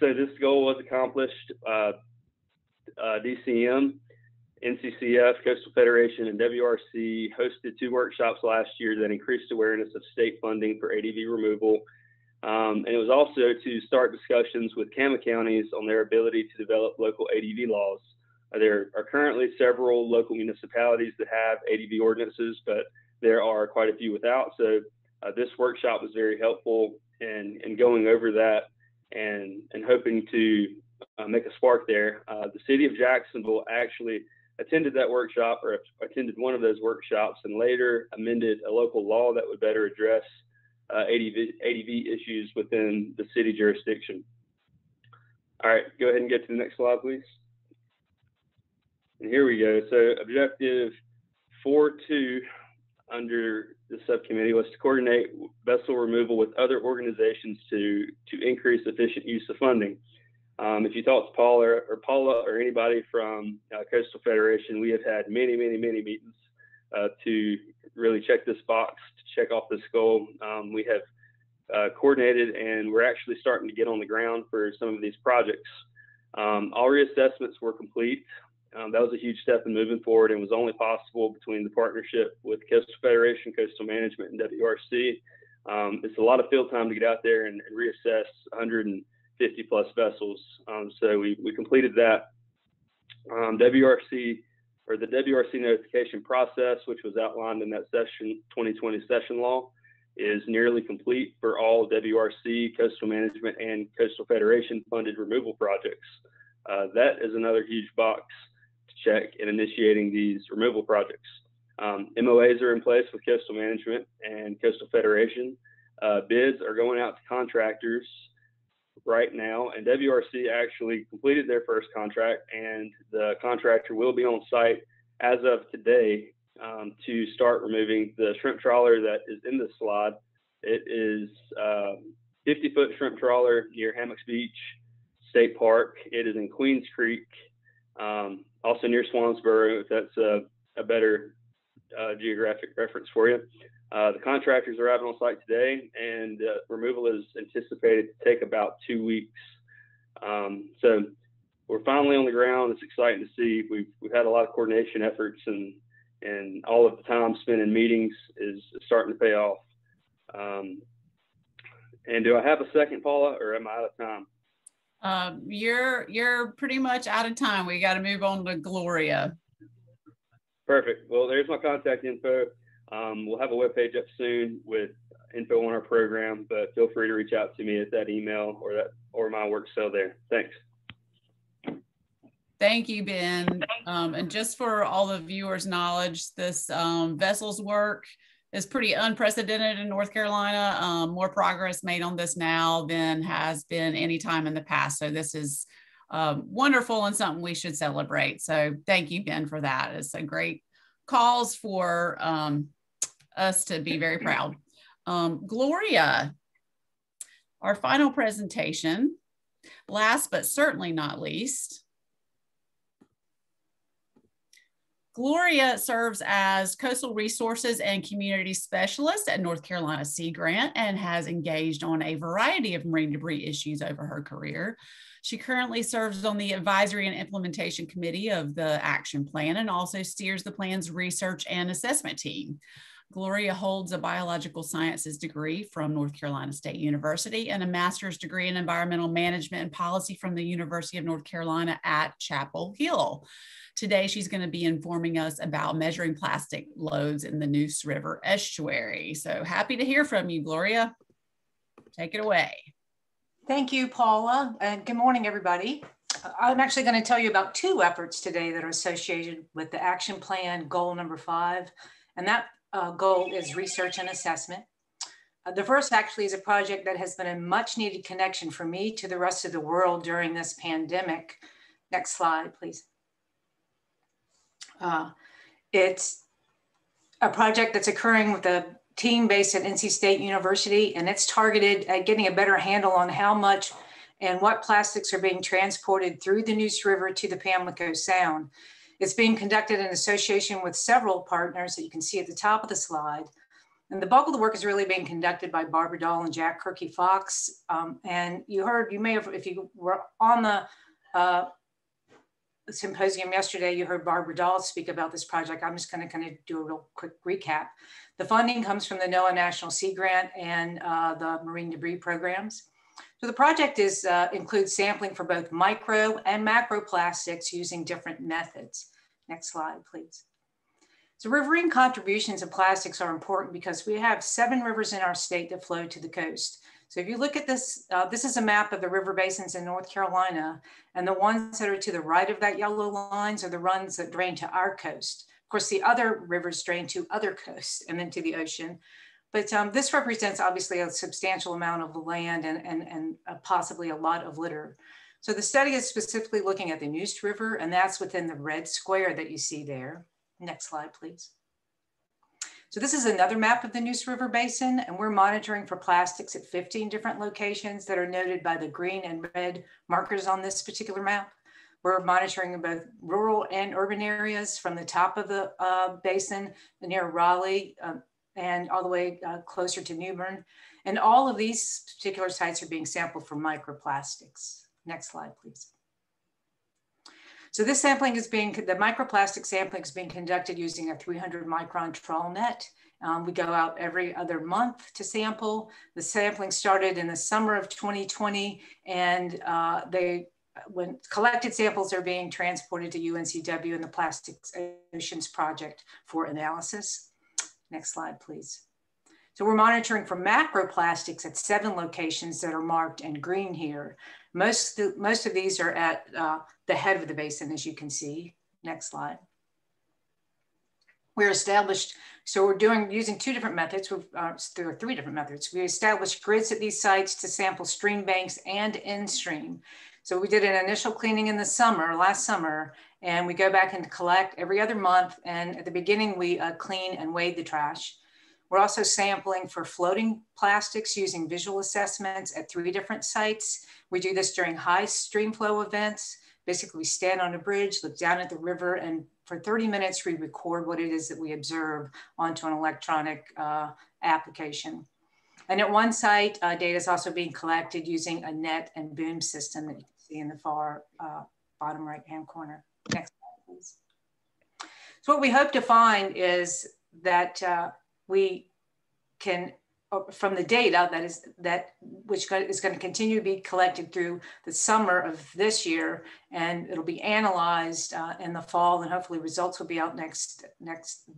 So this goal was accomplished. DCM, NCCF, Coastal Federation, and WRC hosted 2 workshops last year that increased awareness of state funding for ADV removal. And it was also to start discussions with CAMA counties on their ability to develop local ADV laws. There are currently several local municipalities that have ADV ordinances, but there are quite a few without. So this workshop was very helpful in going over that and hoping to make a spark there. The city of Jacksonville actually attended that workshop, or attended one of those workshops, and later amended a local law that would better address ADV issues within the city jurisdiction. All right, go ahead and get to the next slide, please. And here we go. So Objective 4.2 under the subcommittee was to coordinate vessel removal with other organizations to increase efficient use of funding. If you talk to Paula or anybody from Coastal Federation, we have had many meetings to really check this box, to check off this goal. We have coordinated, and we're actually starting to get on the ground for some of these projects. All reassessments were complete. That was a huge step in moving forward, and was only possible between the partnership with Coastal Federation, Coastal Management, and WRC. It's a lot of field time to get out there and reassess 150 plus vessels. So we completed that. WRC, or the WRC notification process, which was outlined in that 2020 session law, is nearly complete for all WRC, Coastal Management, and Coastal Federation funded removal projects. That is another huge box to check in initiating these removal projects. MOAs are in place with Coastal Management and Coastal Federation. Bids are going out to contractors right now, and WRC actually completed their first contract, and the contractor will be on site as of today to start removing the shrimp trawler that is in the slide. It is 50-foot shrimp trawler near Hammocks Beach State Park. It is in Queens Creek, also near Swansboro, if that's a better geographic reference for you. The contractors are out on site today, and removal is anticipated to take about 2 weeks. So we're finally on the ground. It's exciting to see. We've had a lot of coordination efforts, and all of the time spent in meetings is starting to pay off. And do I have a second, Paula, or am I out of time? You're pretty much out of time. We got to move on to Gloria. Perfect. Well, there's my contact info. We'll have a webpage up soon with info on our program, but feel free to reach out to me at that email or my work cell there. Thanks. Thank you, Ben. And just for all the viewers' knowledge, this vessels work is pretty unprecedented in North Carolina. More progress made on this now than has been any time in the past. So this is wonderful and something we should celebrate. So thank you, Ben, for that. It's a great cause for us to be very proud. Gloria, our final presentation, last but certainly not least. Gloria serves as Coastal Resources and Community Specialist at North Carolina Sea Grant and has engaged on a variety of marine debris issues over her career. She currently serves on the Advisory and Implementation Committee of the Action Plan and also steers the plan's research and assessment team. Gloria holds a biological sciences degree from North Carolina State University and a master's degree in environmental management and policy from the University of North Carolina at Chapel Hill. Today, she's going to be informing us about measuring plastic loads in the Neuse River estuary. So happy to hear from you, Gloria. Take it away. Thank you, Paula, and good morning, everybody. I'm actually going to tell you about two efforts today that are associated with the action plan goal number 5, and that goal is research and assessment. The first actually is a project that has been a much needed connection for me to the rest of the world during this pandemic. Next slide, please. It's a project that's occurring with a team based at NC State University, and it's targeted at getting a better handle on how much and what plastics are being transported through the Neuse River to the Pamlico Sound. It's being conducted in association with several partners that you can see at the top of the slide. And the bulk of the work is really being conducted by Barbara Dahl and Jack Kirky-Fox. And you may have, if you were on the symposium yesterday, you heard Barbara Dahl speak about this project. I'm just going to kind of do a real quick recap. The funding comes from the NOAA National Sea Grant and the marine debris programs. So the project includes sampling for both micro and macro plastics using different methods. Next slide, please. So riverine contributions of plastics are important because we have 7 rivers in our state that flow to the coast. So if you look at this, this is a map of the river basins in North Carolina, and the ones that are to the right of that yellow lines are the ones that drain to our coast. Of course, the other rivers drain to other coasts and then to the ocean. But this represents obviously a substantial amount of the land and possibly a lot of litter. So the study is specifically looking at the Neuse River, and that's within the red square that you see there. Next slide, please. So this is another map of the Neuse River Basin, and we're monitoring for plastics at 15 different locations that are noted by the green and red markers on this particular map. We're monitoring both rural and urban areas from the top of the basin near Raleigh, and all the way closer to Newbern. And all of these particular sites are being sampled for microplastics. Next slide, please. So this sampling is the microplastic sampling is being conducted using a 300 micron trawl net. We go out every other month to sample. The sampling started in the summer of 2020, and when collected samples are being transported to UNCW and the Plastics Oceans Project for analysis. Next slide, please. So we're monitoring for macroplastics at 7 locations that are marked in green here. Most of these are at the head of the basin, as you can see. Next slide. We're established, so we're using 2 different methods. There are 3 different methods. We established grids at these sites to sample stream banks and in-stream. So we did an initial cleaning in the summer, last summer, and we go back and collect every other month. And at the beginning, we clean and weigh the trash. We're also sampling for floating plastics using visual assessments at 3 different sites. We do this during high stream flow events. Basically, we stand on a bridge, look down at the river, and for 30 minutes, we record what it is that we observe onto an electronic application. And at one site, data is also being collected using a net and boom system that you can see in the far bottom right-hand corner. Next slide, please. So what we hope to find is that we can, from the data which is going to continue to be collected through the summer of this year, and it'll be analyzed in the fall, and hopefully results will be out next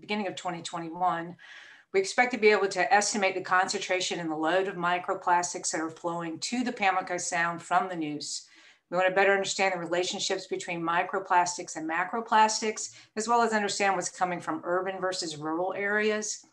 beginning of 2021. We expect to be able to estimate the concentration and the load of microplastics that are flowing to the Pamlico Sound from the Neuse. We want to better understand the relationships between microplastics and macroplastics, as well as understand what's coming from urban versus rural areas.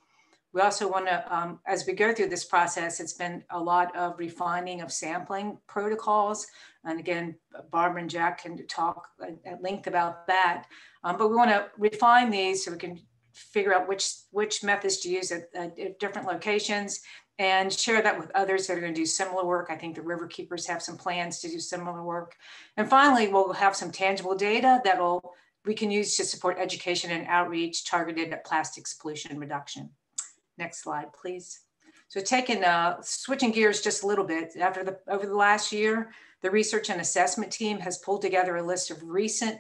We also want to, as we go through this process, it's been a lot of refining of sampling protocols. And again, Barbara and Jack can talk at length about that. But we want to refine these so we can figure out which methods to use at different locations and share that with others that are going to do similar work. I think the river keepers have some plans to do similar work. And finally, we'll have some tangible data that we can use to support education and outreach targeted at plastics pollution reduction. Next slide, please. So switching gears just a little bit, over the last year, the research and assessment team has pulled together a list of recent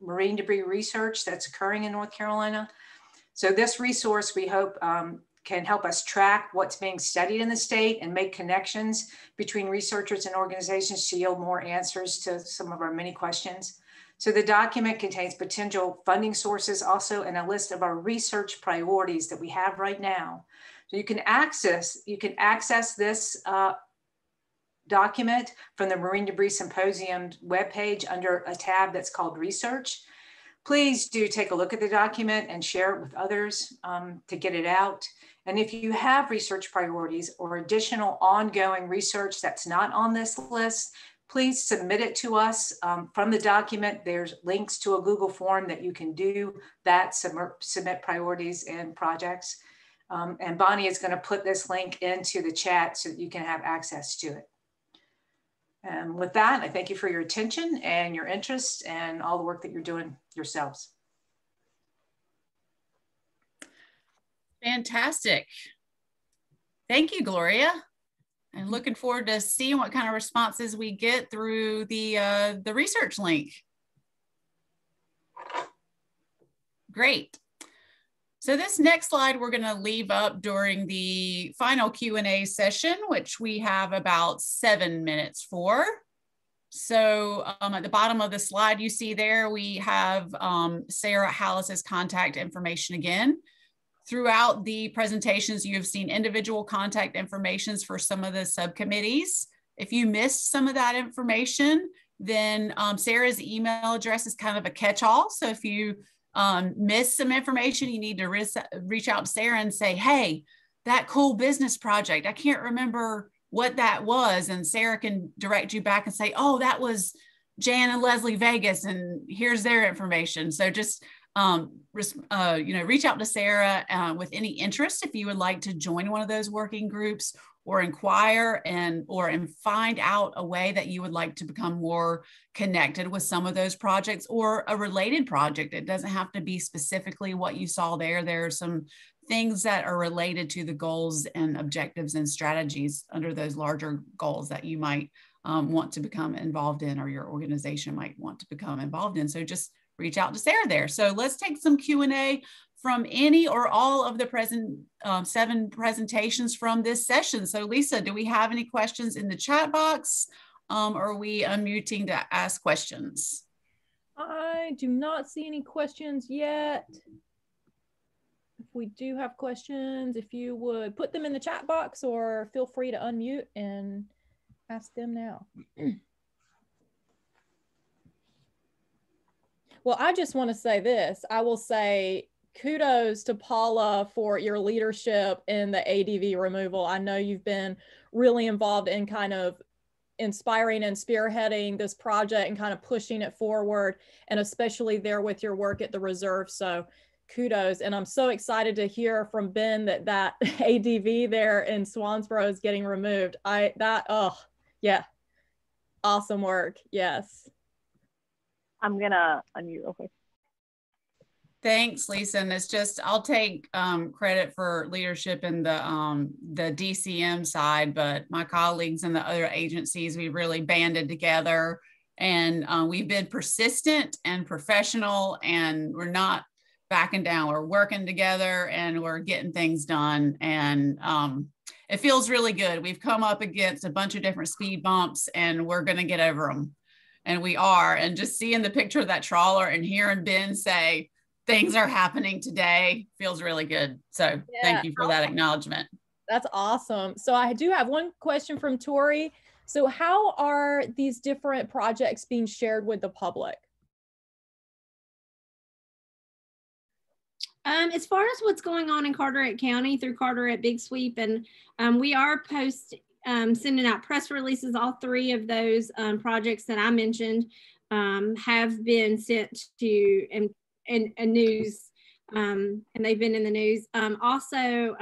marine debris research that's occurring in North Carolina. So this resource, we hope, can help us track what's being studied in the state and make connections between researchers and organizations to yield more answers to some of our many questions. So the document contains potential funding sources also and a list of our research priorities that we have right now. So you can access this document from the Marine Debris Symposium webpage under a tab that's called Research. Please do take a look at the document and share it with others to get it out. And if you have research priorities or additional ongoing research that's not on this list, please submit it to us from the document. There's links to a Google form that you can do that, submit priorities and projects. And Bonnie is going to put this link into the chat so that you can have access to it. And with that, I thank you for your attention and your interest and all the work that you're doing yourselves. Fantastic. Thank you, Gloria. And looking forward to seeing what kind of responses we get through the research link. Great. So this next slide we're going to leave up during the final Q&A session, which we have about 7 minutes for. So at the bottom of the slide you see there, we have Sarah Hallis's contact information again. Throughout the presentations, you have seen individual contact informations for some of the subcommittees. If you missed some of that information, then Sarah's email address is kind of a catch-all. So if you miss some information, you need to reach out to Sarah and say, hey, that cool business project, I can't remember what that was. And Sarah can direct you back and say, oh, that was Jan and Leslie Vegas, and here's their information. So just reach out to Sarah with any interest if you would like to join one of those working groups or inquire and find out a way that you would like to become more connected with some of those projects or a related project. It doesn't have to be specifically what you saw there. There are some things that are related to the goals and objectives and strategies under those larger goals that you might want to become involved in, or your organization might want to become involved in. So just reach out to Sarah there. So let's take some Q&A from any or all of the 7 presentations from this session. So Lisa, do we have any questions in the chat box? Or are we unmuting to ask questions? I do not see any questions yet. If we do have questions, if you would put them in the chat box or feel free to unmute and ask them now. Well, I just want to say this. I will say kudos to Paula for your leadership in the ADV removal. I know you've been really involved in kind of inspiring and spearheading this project and kind of pushing it forward, and especially there with your work at the reserve. So kudos. And I'm so excited to hear from Ben that ADV there in Swansboro is getting removed. Yeah, awesome work. Yes. I'm gonna unmute real quick. Thanks, Lisa. And it's just, I'll take credit for leadership in the DCM side, but my colleagues in the other agencies, we really banded together, and we've been persistent and professional, and we're not backing down. We're working together and we're getting things done. And it feels really good. We've come up against a bunch of different speed bumps, and we're going to get over them. And we are. And just seeing the picture of that trawler and hearing Ben say, things are happening today, feels really good. So yeah, thank you for that acknowledgement. That's awesome. So I do have one question from Tori. So how are these different projects being shared with the public? As far as what's going on in Carteret County through Carteret Big Sweep, and we are sending out press releases. All 3 of those projects that I mentioned have been sent to and news, and they've been in the news. Also,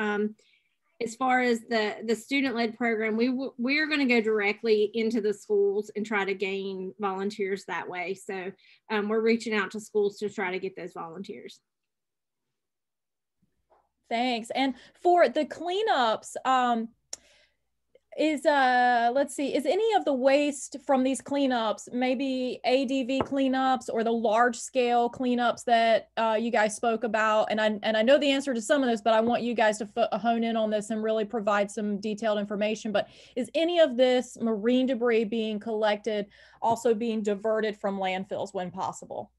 as far as the student-led program, we're going to go directly into the schools and try to gain volunteers that way. So we're reaching out to schools to try to get those volunteers. Thanks. And for the cleanups, let's see, is any of the waste from these cleanups, maybe ADV cleanups or the large scale cleanups that you guys spoke about? And I know the answer to some of this, but I want you guys to hone in on this and really provide some detailed information. But is any of this marine debris being collected also being diverted from landfills when possible?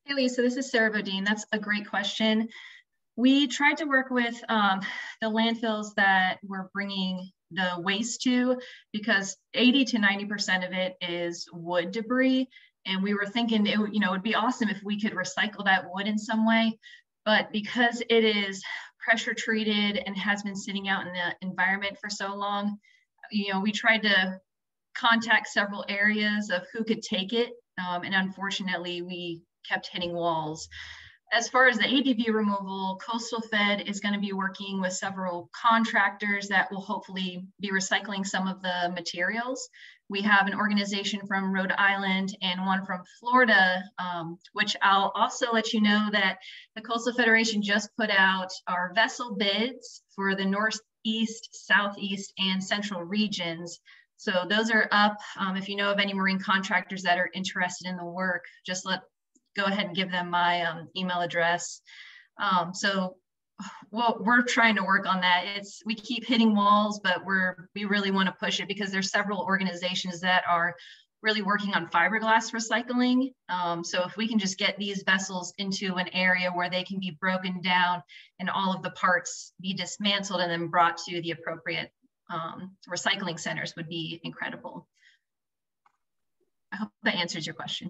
Hey, Lisa, this is Sarah Bodine. That's a great question. We tried to work with the landfills that we're bringing the waste to, because 80 to 90% of it is wood debris. And we were thinking it would be awesome if we could recycle that wood in some way. But because it is pressure treated and has been sitting out in the environment for so long, we tried to contact several areas of who could take it. And unfortunately, we kept hitting walls. As far as the ADV removal, Coastal Fed is going to be working with several contractors that will hopefully be recycling some of the materials. We have an organization from Rhode Island and one from Florida, which I'll also let you know that the Coastal Federation just put out our vessel bids for the Northeast, Southeast, and Central regions. So those are up. If you know of any marine contractors that are interested in the work, just go ahead and give them my email address. We're trying to work on that. We keep hitting walls, but we really want to push it because there's several organizations that are really working on fiberglass recycling. So if we can just get these vessels into an area where they can be broken down and all of the parts be dismantled and then brought to the appropriate recycling centers, would be incredible. I hope that answers your question.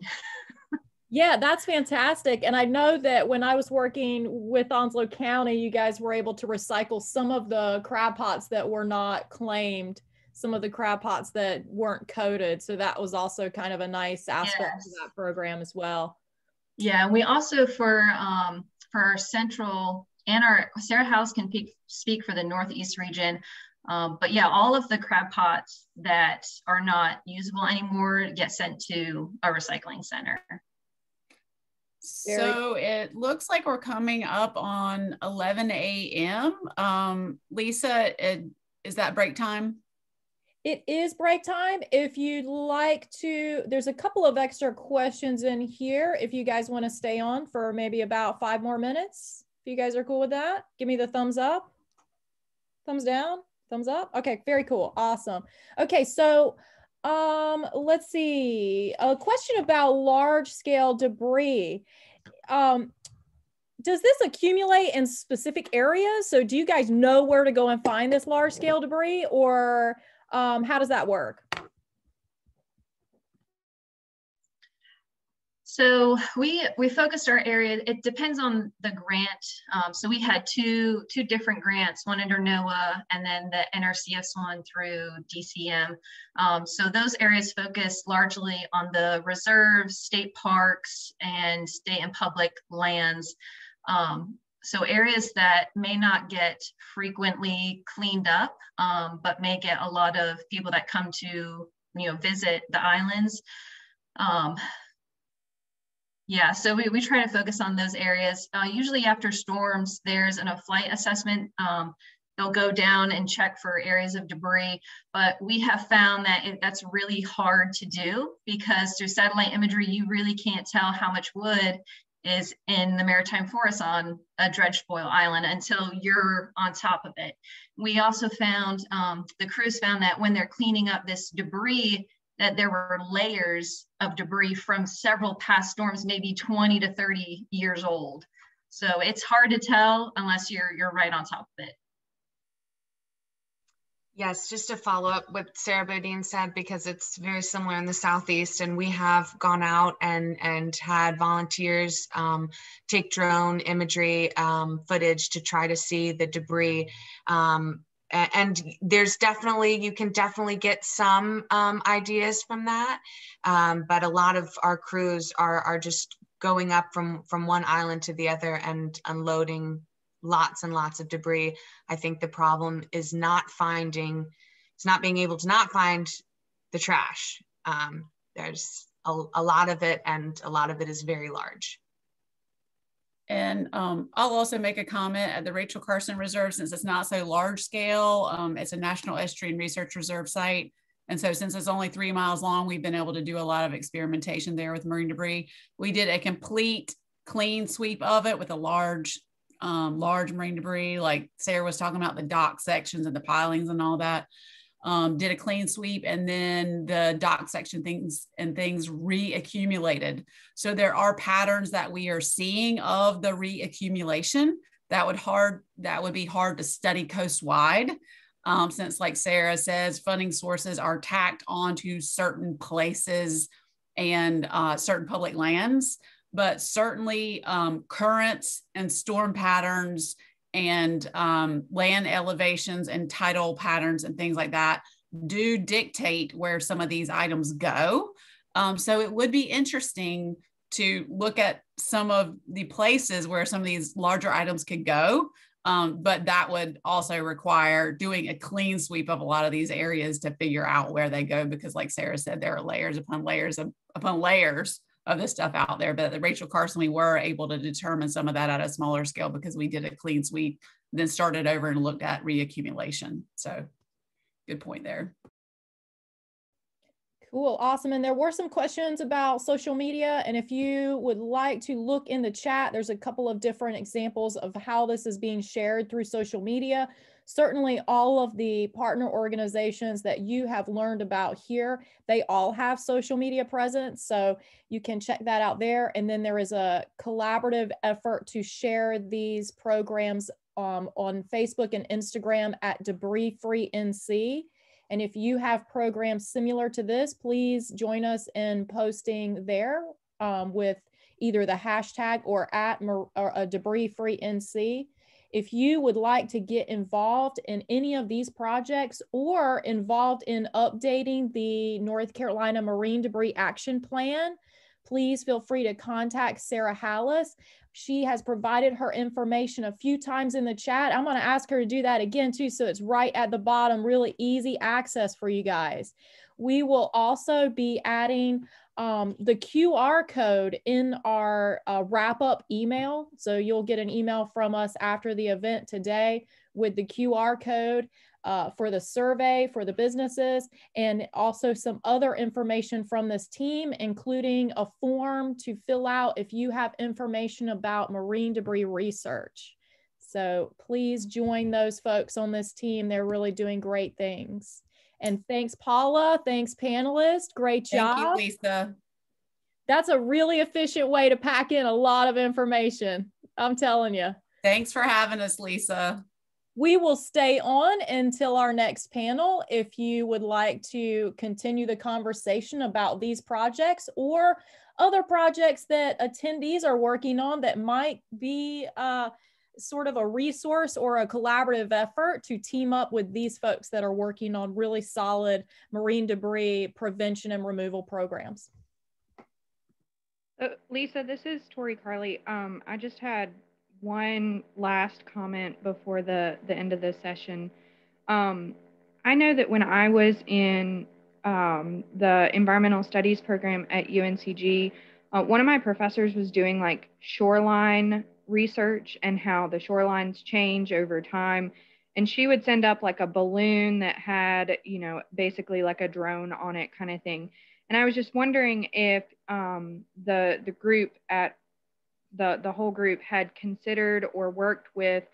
Yeah, that's fantastic. And I know that when I was working with Onslow County, you guys were able to recycle some of the crab pots that were not claimed, some of the crab pots that weren't coated. So that was also kind of a nice aspect of that program as well. Yeah, we also for our central, and Sarah House can speak for the Northeast region. But yeah, all of the crab pots that are not usable anymore get sent to a recycling center. So it looks like we're coming up on 11 a.m. Lisa, is that break time? It is break time. If you'd like to, there's a couple of extra questions in here. If you guys want to stay on for maybe about 5 more minutes, if you guys are cool with that, give me the thumbs up, thumbs down, thumbs up. Okay, very cool. Awesome. Okay, so let's see. A question about large scale debris. Does this accumulate in specific areas? So do you guys know where to go and find this large scale debris, or how does that work? So we focused our area. It depends on the grant. So we had two different grants, one under NOAA and then the NRCS one through DCM. So those areas focus largely on the reserves, state parks, and state and public lands. So areas that may not get frequently cleaned up, but may get a lot of people that come to visit the islands. Yeah, so we try to focus on those areas. Usually after storms, there's a flight assessment. They'll go down and check for areas of debris, but we have found that that's really hard to do because through satellite imagery, you really can't tell how much wood is in the maritime forest on a dredge spoil island until you're on top of it. We also found, the crews found that when they're cleaning up this debris, that there were layers of debris from several past storms, maybe 20 to 30 years old. So it's hard to tell unless you're right on top of it. Yes, just to follow up what Sarah Bodine said, because it's very similar in the Southeast, and we have gone out and had volunteers take drone imagery footage to try to see the debris. And there's definitely, you can definitely get some ideas from that, but a lot of our crews are just going up from one island to the other and unloading lots and lots of debris. I think the problem is not being able to not find the trash. There's a lot of it, and a lot of it is very large. And I'll also make a comment at the Rachel Carson Reserve, since it's not so large scale. It's a National Estuarine Research Reserve site. And so since it's only 3 miles long, we've been able to do a lot of experimentation there with marine debris. We did a complete clean sweep of it with a large marine debris, like Sarah was talking about, the dock sections and the pilings and all that. Did a clean sweep, and then the dock section things reaccumulated. So there are patterns that we are seeing of the reaccumulation that would be hard to study coastwide, since, like Sarah says, funding sources are tacked onto certain places and certain public lands. But certainly currents and storm patterns and land elevations and tidal patterns and things like that do dictate where some of these items go. So it would be interesting to look at some of the places where some of these larger items could go. But that would also require doing a clean sweep of a lot of these areas to figure out where they go, because like Sarah said, there are layers upon layers upon layers of this stuff out there. But at Rachel Carson, we were able to determine some of that at a smaller scale because we did a clean sweep, then started over and looked at reaccumulation. So good point there. Cool, awesome. And there were some questions about social media. And if you would like to look in the chat, there's a couple of different examples of how this is being shared through social media. Certainly all of the partner organizations that you have learned about here, they all have social media presence. So you can check that out there. And then there is a collaborative effort to share these programs on Facebook and Instagram at Debris Free NC. And if you have programs similar to this, please join us in posting there with either the hashtag or at Debris Free NC. If you would like to get involved in any of these projects or involved in updating the North Carolina Marine Debris Action Plan, please feel free to contact Sarah Hallis. She has provided her information a few times in the chat. I'm going to ask her to do that again too, so it's right at the bottom, really easy access for you guys. We will also be adding the QR code in our wrap-up email. So you'll get an email from us after the event today with the QR code for the survey for the businesses, and also some other information from this team, including a form to fill out if you have information about marine debris research. So please join those folks on this team. They're really doing great things. And thanks, Paula. Thanks, panelists. Great job. Thank you, Lisa. That's a really efficient way to pack in a lot of information. I'm telling you. Thanks for having us, Lisa. We will stay on until our next panel. If you would like to continue the conversation about these projects or other projects that attendees are working on that might be sort of a resource or a collaborative effort to team up with these folks that are working on really solid marine debris prevention and removal programs. Lisa, this is Tori Carley. I just had one last comment before the end of this session. I know that when I was in the environmental studies program at UNCG, one of my professors was doing like shoreline research and how the shorelines change over time. And she would send up like a balloon that had, you know, basically like a drone on it kind of thing. And I was just wondering if the group at the whole group had considered or worked with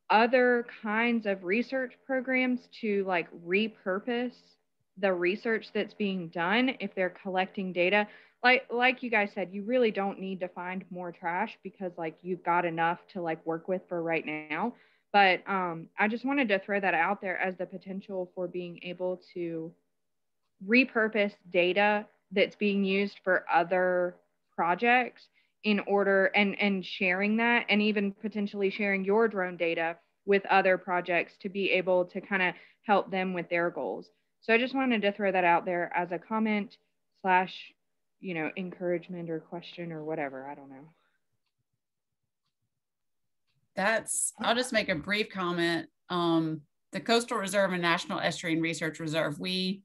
other kinds of research programs to like repurpose the research that's being done if they're collecting data. Like you guys said, you really don't need to find more trash because like you've got enough to like work with for right now. But I just wanted to throw that out there as the potential for being able to repurpose data that's being used for other projects in order and sharing that, and even potentially sharing your drone data with other projects to be able to kind of help them with their goals. So I just wanted to throw that out there as a comment slash, you know, encouragement or question or whatever. I don't know. I'll just make a brief comment. The Coastal Reserve and National Estuarine Research Reserve, we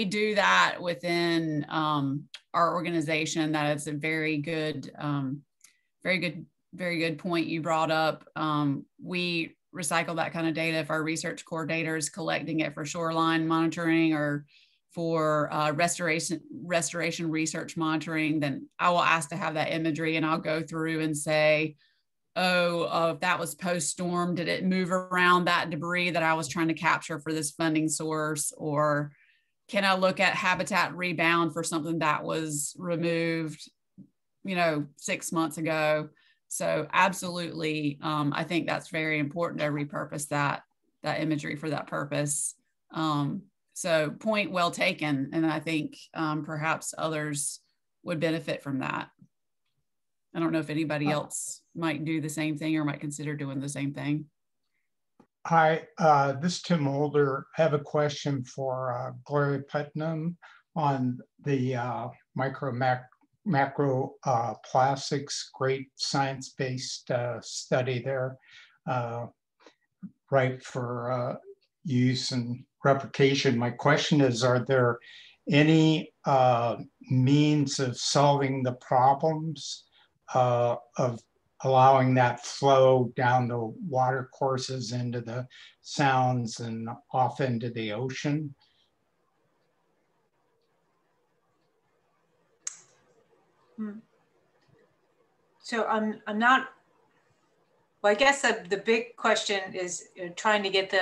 do that within our organization. That is a very good point you brought up. We recycle that kind of data if our research coordinator is collecting it for shoreline monitoring or for restoration research monitoring. Then I will ask to have that imagery, and I'll go through and say, if that was post-storm, did it move around that debris that I was trying to capture for this funding source? Or can I look at habitat rebound for something that was removed, 6 months ago? So absolutely, I think that's very important to repurpose that imagery for that purpose. So point well taken. And I think perhaps others would benefit from that. I don't know if anybody else might do the same thing or might consider doing the same thing. Hi, this is Tim Holder. I have a question for Gloria Putnam on the macro plastics, great science-based study there, right for use and replication. My question is, are there any means of solving the problems of allowing that flow down the water courses into the sounds and off into the ocean? So I'm not, well, I guess the big question is trying to get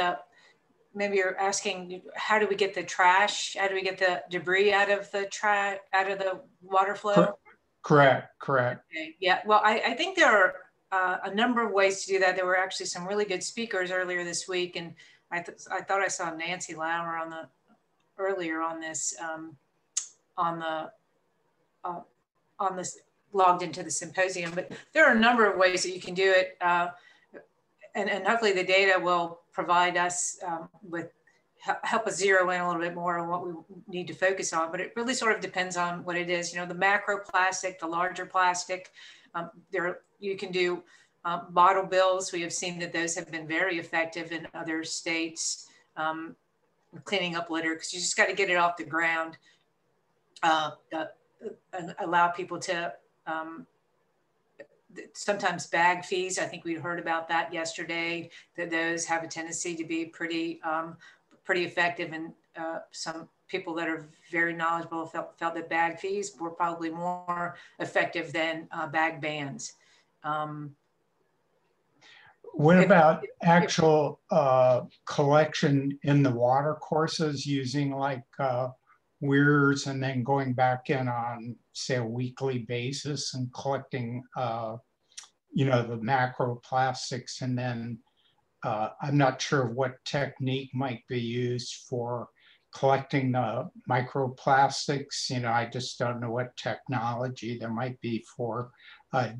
maybe you're asking, how do we get the trash? How do we get the debris out of the water flow? Correct. Okay. Yeah, well, I think there are a number of ways to do that. There were actually some really good speakers earlier this week, and I thought I saw Nancy Lauer earlier on this on this logged into the symposium. But there are a number of ways that you can do it, and hopefully the data will provide us with help us zero in a little bit more on what we need to focus on, but it really sort of depends on what it is. You know, the macro plastic, the larger plastic, you can do bottle bills. We have seen that those have been very effective in other states, cleaning up litter, because you just got to get it off the ground, and allow people to, sometimes bag fees. I think we heard about that yesterday, that those have a tendency to be pretty effective, and some people that are very knowledgeable felt that bag fees were probably more effective than bag bans. What about actual collection in the water courses using like weirs and then going back in on, say, a weekly basis and collecting, you know, the macroplastics, and then I'm not sure what technique might be used for collecting the microplastics. You know, I just don't know what technology there might be for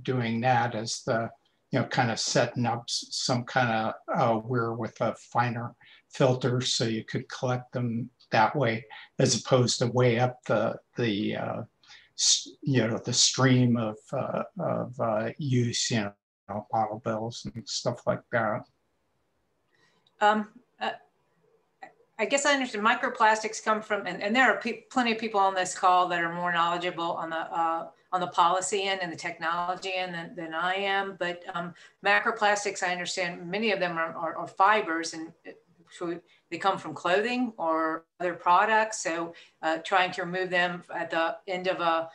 doing that, as the, you know, kind of setting up some kind of weir with a finer filter so you could collect them that way, as opposed to way up the you know, the stream of use, you know, bottle bills and stuff like that. I guess I understand microplastics come from, and there are plenty of people on this call that are more knowledgeable on the policy end and the technology end than I am. But macroplastics, I understand many of them are fibers, and so they come from clothing or other products. So trying to remove them at the end of a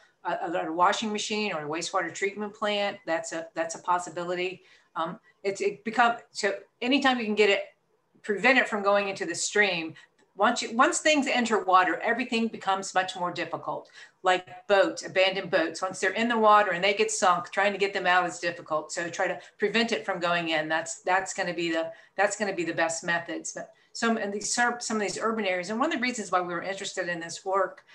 washing machine or a wastewater treatment plant, that's a possibility. So anytime you can get it, prevent it from going into the stream. Once things enter water, everything becomes much more difficult. Like boats, abandoned boats, once they're in the water and they get sunk, trying to get them out is difficult. So try to prevent it from going in. That's going to be the best methods. But some of these urban areas, and one of the reasons why we were interested in this work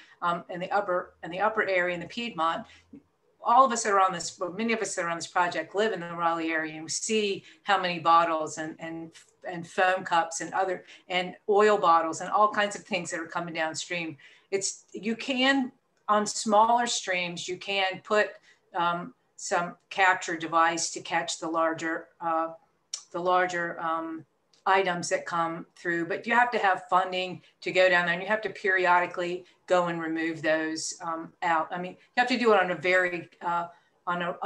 in the upper area in the Piedmont. All of us that are on this, well, many of us that are on this project live in the Raleigh area, and we see how many bottles and foam cups and oil bottles and all kinds of things that are coming downstream. You can, on smaller streams, you can put some capture device to catch the larger items that come through, but you have to have funding to go down there, and you have to periodically go and remove those out. I mean, you have to do it on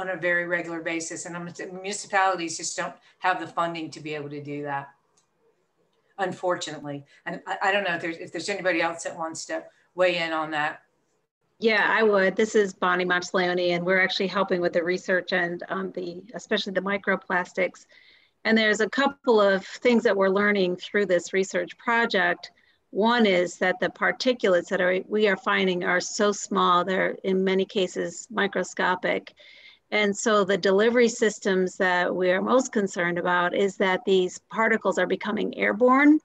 a very regular basis, and municipalities just don't have the funding to be able to do that, unfortunately. And I don't know if there's anybody else that wants to weigh in on that. Yeah, I would. This is Bonnie Monteleone, and we're actually helping with the research and especially the microplastics. And there's a couple of things that we're learning through this research project. One is that the particulates that we are finding are so small, they're in many cases microscopic. And so the delivery systems that we are most concerned about is that these particles are becoming airborne.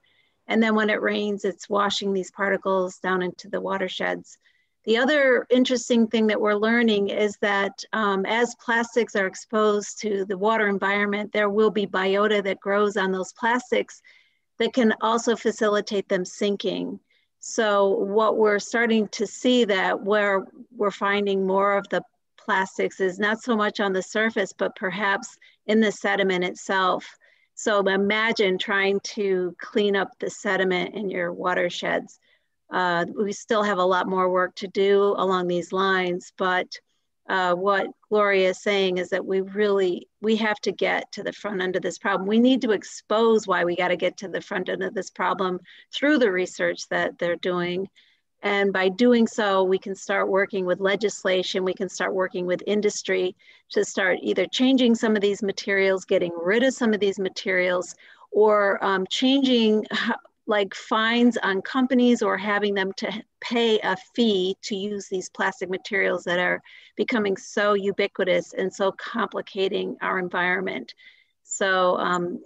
And then when it rains, it's washing these particles down into the watersheds. The other interesting thing that we're learning is that as plastics are exposed to the water environment, there will be biota that grows on those plastics that can also facilitate them sinking. So what we're starting to see that where we're finding more of the plastics is not so much on the surface, but perhaps in the sediment itself. So imagine trying to clean up the sediment in your watersheds. We still have a lot more work to do along these lines, but what Gloria is saying is that we have to get to the front end of this problem. We need to expose why we got to get to the front end of this problem through the research that they're doing. And by doing so, we can start working with legislation, we can start working with industry to start either changing some of these materials, getting rid of some of these materials, or changing like fines on companies, or having them to pay a fee to use these plastic materials that are becoming so ubiquitous and so complicating our environment. So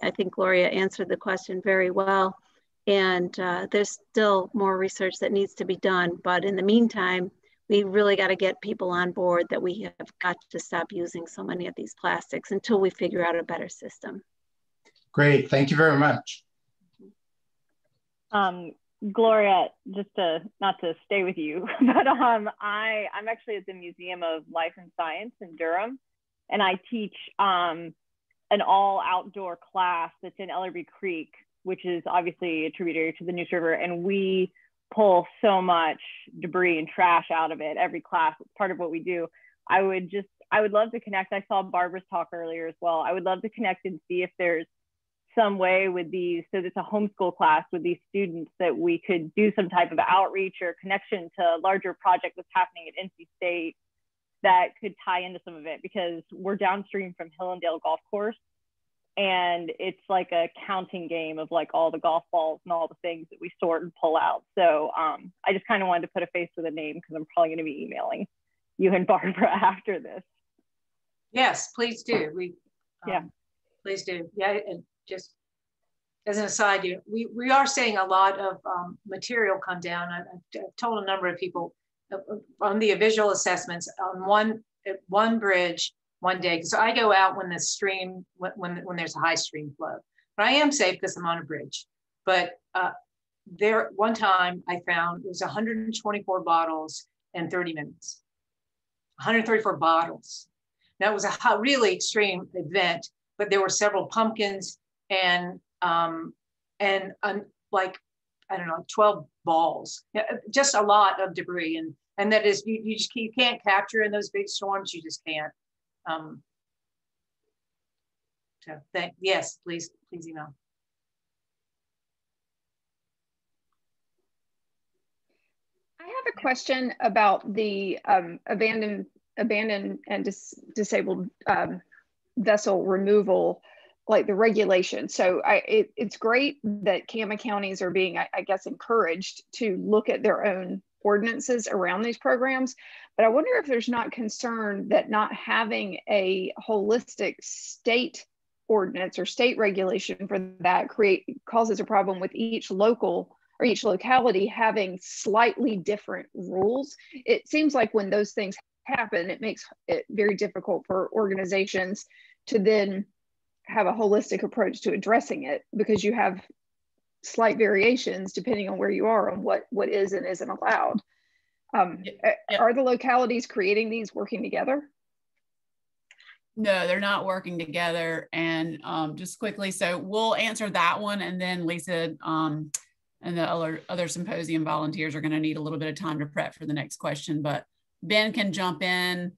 I think Gloria answered the question very well. And there's still more research that needs to be done. But in the meantime, we really got to get people on board that we have got to stop using so many of these plastics until we figure out a better system. Great, thank you very much. Gloria, just to not to stay with you, but I'm actually at the Museum of Life and Science in Durham, and I teach an all outdoor class that's in Ellerby Creek, which is obviously a tributary to the Neuse River, and we pull so much debris and trash out of it every class. It's part of what we do. I would love to connect. I saw Barbara's talk earlier as well. I would love to connect and see if there's some way with these, so it's a homeschool class with these students, that we could do some type of outreach or connection to a larger project that's happening at NC State that could tie into some of it, because we're downstream from Hillendale Golf Course, and it's like a counting game of like all the golf balls and all the things that we sort and pull out. So I just kind of wanted to put a face with a name, because I'm probably going to be emailing you and Barbara after this. Yes, please do. Yeah, please do. Yeah, and just as an aside, we are seeing a lot of material come down. I've told a number of people on the visual assessments on one bridge one day, because I go out when the stream, when there's a high stream flow. But I am safe because I'm on a bridge. But there, one time I found it was 124 bottles in 30 minutes. 134 bottles. Now it was a really extreme event, but there were several pumpkins and like, I don't know, 12 balls, just a lot of debris. And that is, you can't capture in those big storms, you just can't. Yes, please email. I have a question about the abandoned and disabled vessel removal, like the regulation. So it's great that CAMA counties are being, I guess, encouraged to look at their own ordinances around these programs. But I wonder if there's not concern that not having a holistic state ordinance or state regulation for that causes a problem with each local or each locality having slightly different rules. It seems like when those things happen, it makes it very difficult for organizations to then have a holistic approach to addressing it, because you have slight variations depending on where you are on what is and isn't allowed. Are the localities creating these working together? No, they're not working together. And just quickly, so we'll answer that one, and then Lisa and the other symposium volunteers are going to need a little bit of time to prep for the next question, but Ben can jump in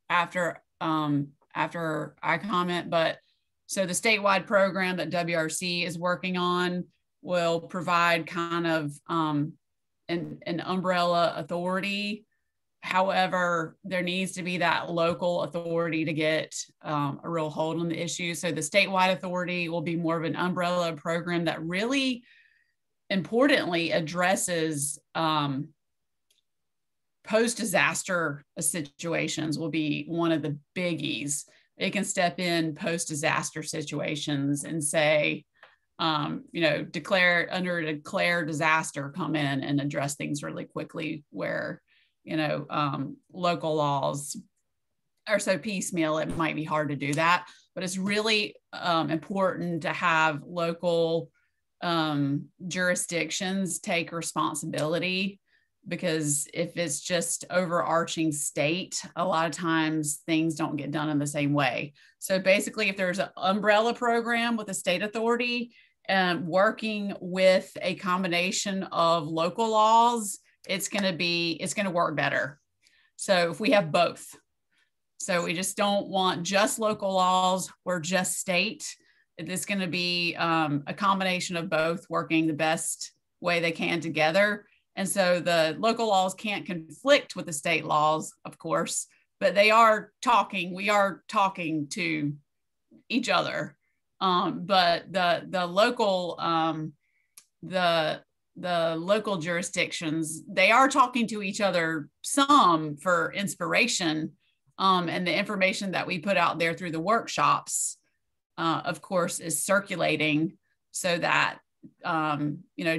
after I comment. But so the statewide program that WRC is working on will provide kind of an umbrella authority. However, there needs to be that local authority to get a real hold on the issue. So the statewide authority will be more of an umbrella program that really importantly addresses post-disaster situations. Will be one of the biggies. It can step in post-disaster situations and say, declare disaster, come in and address things really quickly, where, local laws are so piecemeal, it might be hard to do that. But it's really important to have local jurisdictions take responsibility, because if it's just overarching state, a lot of times things don't get done in the same way. So basically, if there's an umbrella program with a state authority working with a combination of local laws, it's going to work better. So if we have both, so we just don't want just local laws or just state. It's going to be a combination of both working the best way they can together. And so the local laws can't conflict with the state laws, of course, but we are talking to each other. But the local jurisdictions, they are talking to each other some for inspiration, and the information that we put out there through the workshops, of course, is circulating so that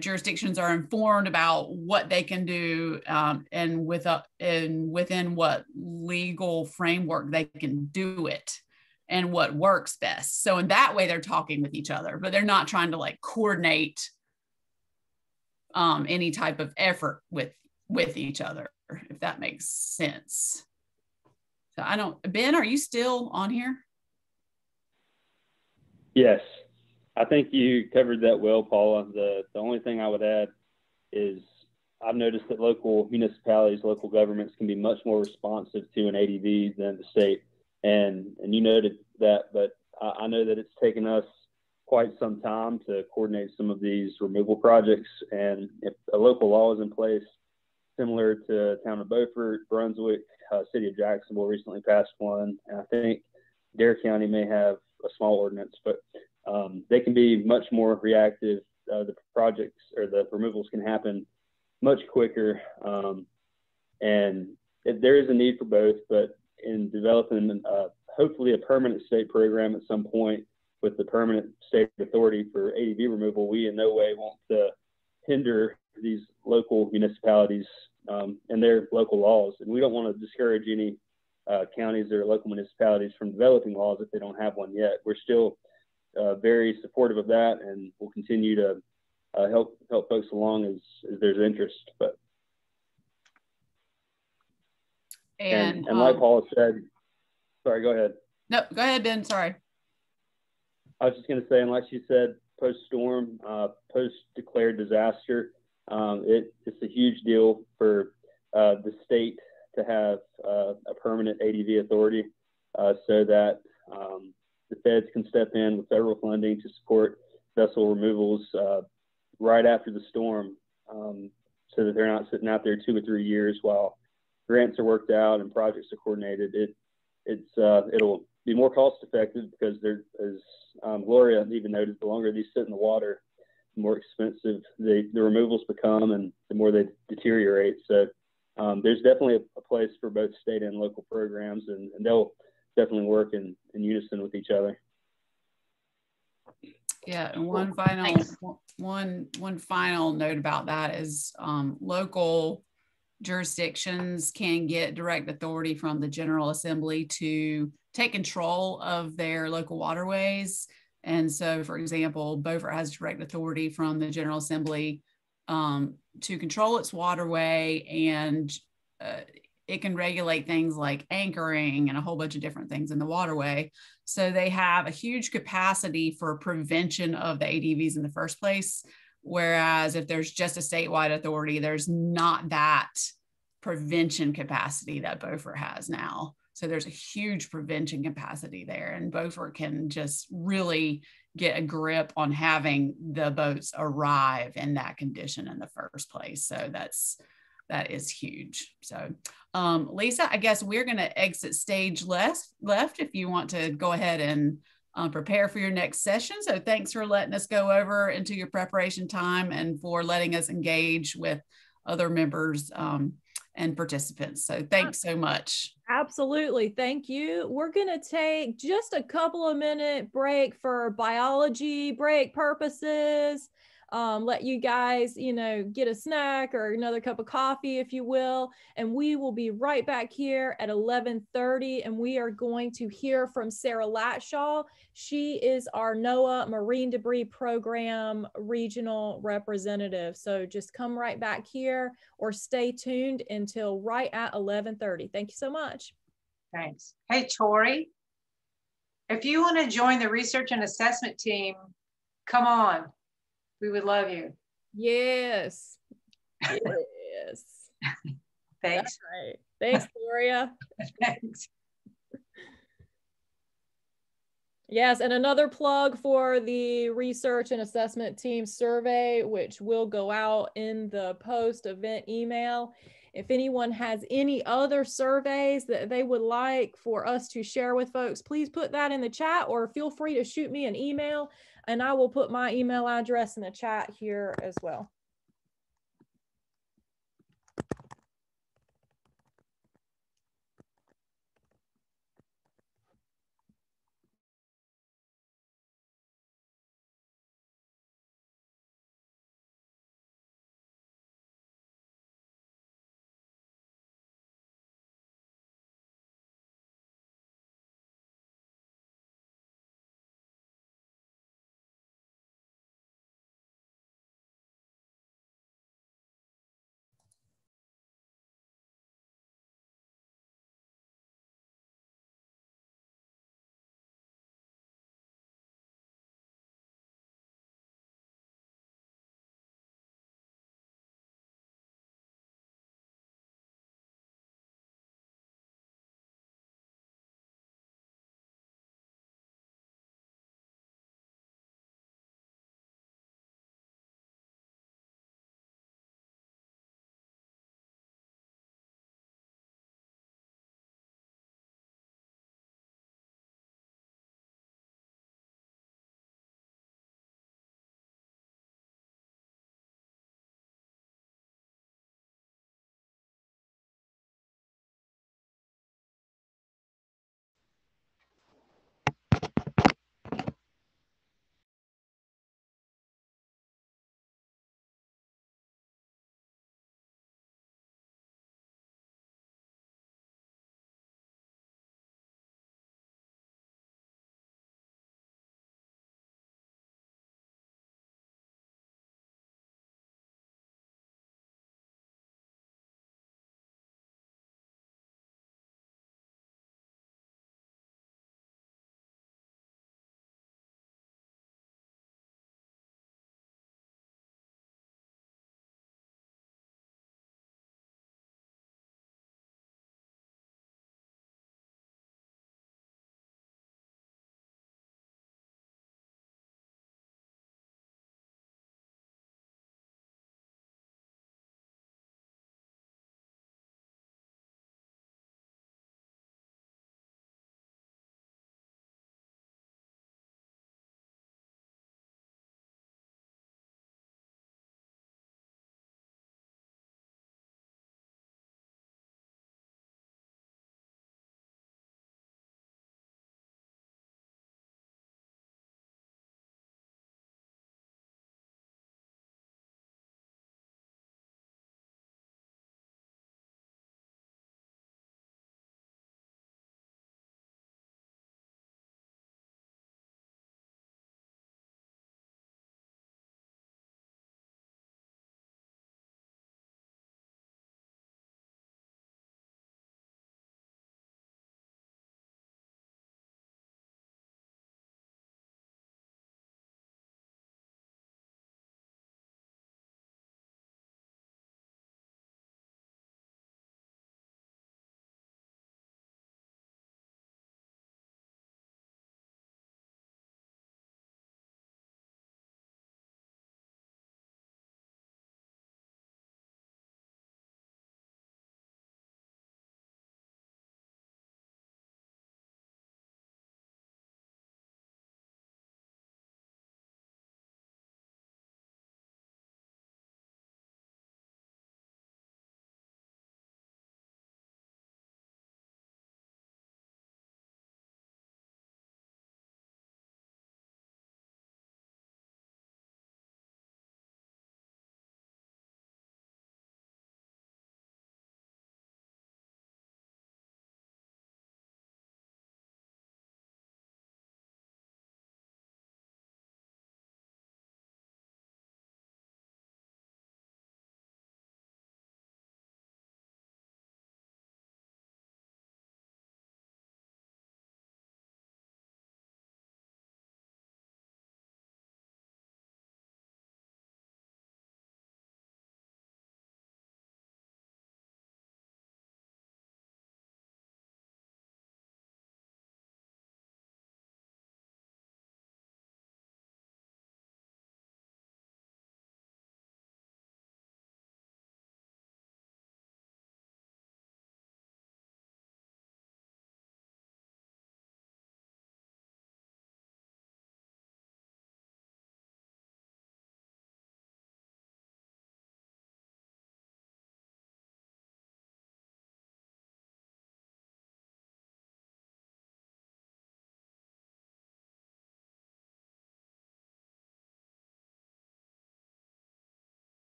jurisdictions are informed about what they can do, and within what legal framework they can do it, and what works best. So in that way, they're talking with each other, but they're not trying to like coordinate any type of effort with each other, if that makes sense. So I don't, Ben, are you still on here? Yes, I think you covered that well, Paula. The only thing I would add is I've noticed that local municipalities, local governments can be much more responsive to an ADV than the state. And you noted that, but I know that it's taken us quite some time to coordinate some of these removal projects. And if a local law is in place, similar to town of Beaufort, Brunswick, city of Jacksonville recently passed one, and I think Dare County may have a small ordinance, but they can be much more reactive. The projects or the removals can happen much quicker, and there is a need for both. But in developing hopefully a permanent state program at some point with the permanent state authority for ADV removal, we in no way want to hinder these local municipalities and their local laws. And we don't want to discourage any counties or local municipalities from developing laws if they don't have one yet. We're still very supportive of that, and we'll continue to help folks along as there's interest. But and like Paula said, sorry, go ahead. No, go ahead, Ben. Sorry. I was just going to say, and like she said, post-storm, post-declared disaster, it's a huge deal for the state to have a permanent ADV authority so that the feds can step in with federal funding to support vessel removals right after the storm, so that they're not sitting out there 2 or 3 years while grants are worked out and projects are coordinated. It'll be more cost effective because as Gloria even noted, the longer these sit in the water, the more expensive the removals become and the more they deteriorate. So there's definitely a place for both state and local programs, and they'll definitely work in unison with each other. Yeah, and one final note about that is local jurisdictions can get direct authority from the General Assembly to take control of their local waterways. And so, for example, Beaufort has direct authority from the General Assembly to control its waterway, and it can regulate things like anchoring and a whole bunch of different things in the waterway. So they have a huge capacity for prevention of the ADVs in the first place. Whereas if there's just a statewide authority, there's not that prevention capacity that Beaufort has now. So there's a huge prevention capacity there, and Beaufort can just really get a grip on having the boats arrive in that condition in the first place. So that is huge. So Lisa, I guess we're going to exit stage left if you want to go ahead and prepare for your next session. So thanks for letting us go over into your preparation time and for letting us engage with other members and participants. So thanks so much. Absolutely. Thank you. We're going to take just a couple of minute break for biology break purposes. Let you guys, get a snack or another cup of coffee, if you will. And we will be right back here at 11:30. And we are going to hear from Sarah Latshaw. She is our NOAA Marine Debris Program Regional Representative. So just come right back here or stay tuned until right at 11:30. Thank you so much. Thanks. Hey, Tori, if you want to join the research and assessment team, come on. We would love you. Yes. Yes. Thanks. That's right. Thanks, Gloria. Thanks. Yes, and another plug for the research and assessment team survey, which will go out in the post-event email. If anyone has any other surveys that they would like for us to share with folks, please put that in the chat or feel free to shoot me an email, and I will put my email address in the chat here as well.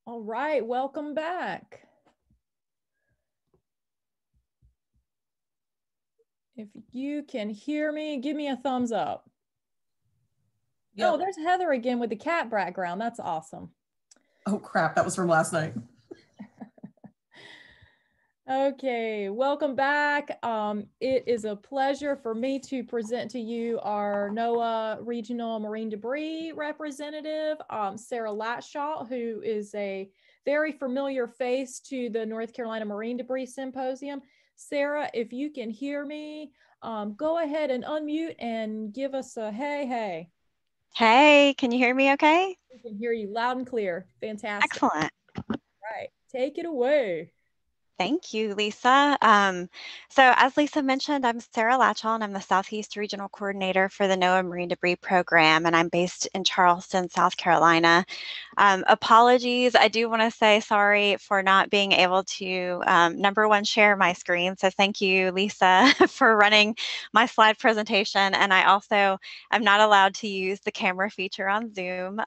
All right, welcome back. If you can hear me, give me a thumbs up. Yep. Oh, there's Heather again with the cat background. That's awesome. Oh crap, that was from last night. Okay, welcome back. It is a pleasure for me to present to you our NOAA Regional Marine Debris representative, Sarah Latshaw, who is a very familiar face to the North Carolina Marine Debris Symposium. Sarah, if you can hear me, go ahead and unmute and give us a hey, hey. Hey, can you hear me okay? We can hear you loud and clear. Fantastic. Excellent. All right, take it away. Thank you, Lisa. So as Lisa mentioned, I'm Sarah Latchall, and I'm the Southeast Regional Coordinator for the NOAA Marine Debris Program, and I'm based in Charleston, South Carolina. Apologies, I do want to say sorry for not being able to, number one, share my screen. So thank you, Lisa, for running my slide presentation. And I also am not allowed to use the camera feature on Zoom.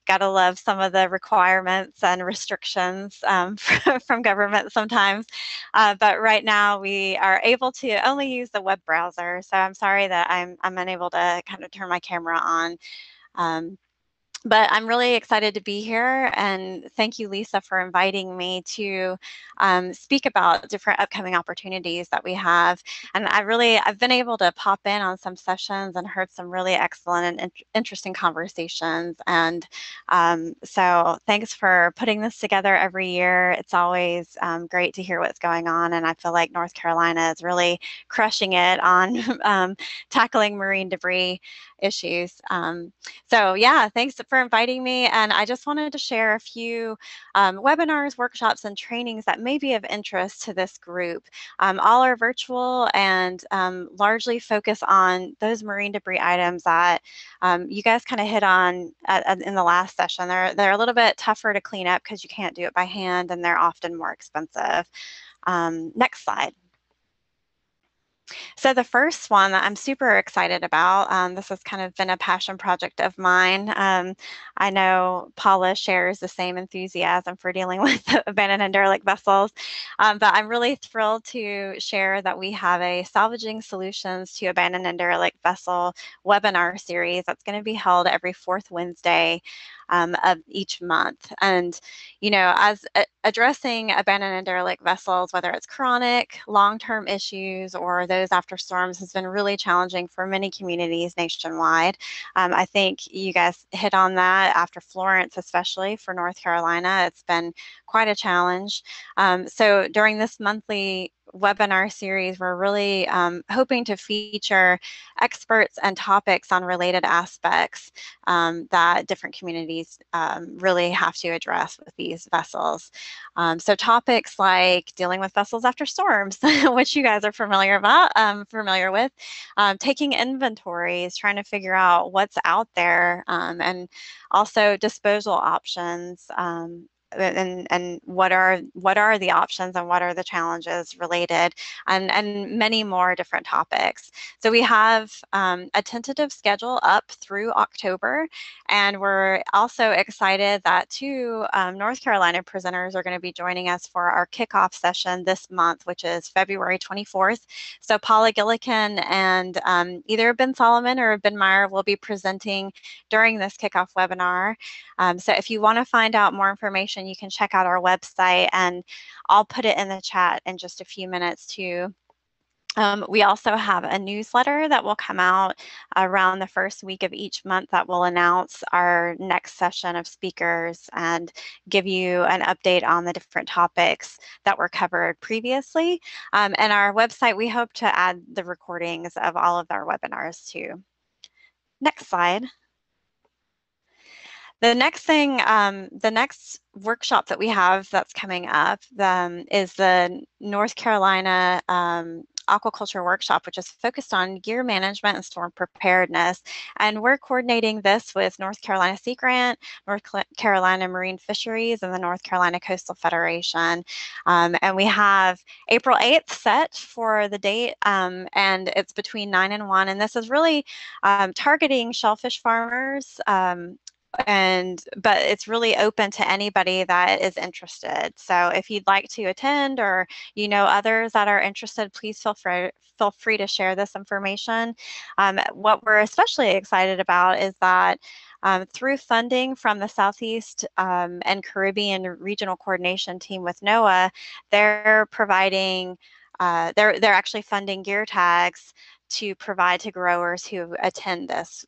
Gotta love some of the requirements and restrictions from government sometimes. But right now we are able to only use the web browser. So I'm sorry that I'm unable to kind of turn my camera on. But I'm really excited to be here, and thank you, Lisa, for inviting me to speak about different upcoming opportunities that we have. And I've been able to pop in on some sessions and heard some really excellent and interesting conversations. And so thanks for putting this together every year. It's always great to hear what's going on, and I feel like North Carolina is really crushing it on tackling marine debris issues. So yeah, thanks for inviting me. And I just wanted to share a few webinars, workshops, and trainings that may be of interest to this group. All are virtual and largely focus on those marine debris items that you guys kind of hit on in the last session. They're a little bit tougher to clean up because you can't do it by hand, and they're often more expensive. Next slide. So the first one that I'm super excited about, this has kind of been a passion project of mine. I know Paula shares the same enthusiasm for dealing with abandoned and derelict vessels, but I'm really thrilled to share that we have a Salvaging Solutions to Abandoned and Derelict Vessel webinar series that's going to be held every fourth Wednesday of each month. And, you know, as addressing abandoned and derelict vessels, whether it's chronic, long-term issues, or those after storms, has been really challenging for many communities nationwide. I think you guys hit on that after Florence, especially for North Carolina. It's been quite a challenge. So during this monthly webinar series, we're really hoping to feature experts and topics on related aspects that different communities really have to address with these vessels. So topics like dealing with vessels after storms, which you guys are familiar with, taking inventories, trying to figure out what's out there, and also disposal options. And what are the options and what are the challenges related, and many more different topics. So we have a tentative schedule up through October, and we're also excited that two North Carolina presenters are going to be joining us for our kickoff session this month, which is February 24th. So Paula Gillikin and either Ben Solomon or Ben Meyer will be presenting during this kickoff webinar. So if you want to find out more information, you can check out our website, and I'll put it in the chat in just a few minutes too. We also have a newsletter that will come out around the first week of each month that will announce our next session of speakers and give you an update on the different topics that were covered previously. And our website, we hope to add the recordings of all of our webinars too. Next slide. The next thing, the next workshop that we have that's coming up is the North Carolina Aquaculture Workshop, which is focused on gear management and storm preparedness. And we're coordinating this with North Carolina Sea Grant, North Carolina Marine Fisheries, and the North Carolina Coastal Federation. And we have April 8th set for the date, and it's between 9 and 1. And this is really targeting shellfish farmers but it's really open to anybody that is interested. So if you'd like to attend, or you know others that are interested, please feel free to share this information. What we're especially excited about is that through funding from the Southeast and Caribbean Regional Coordination Team with NOAA, they're providing, they're actually funding gear tags to provide to growers who attend this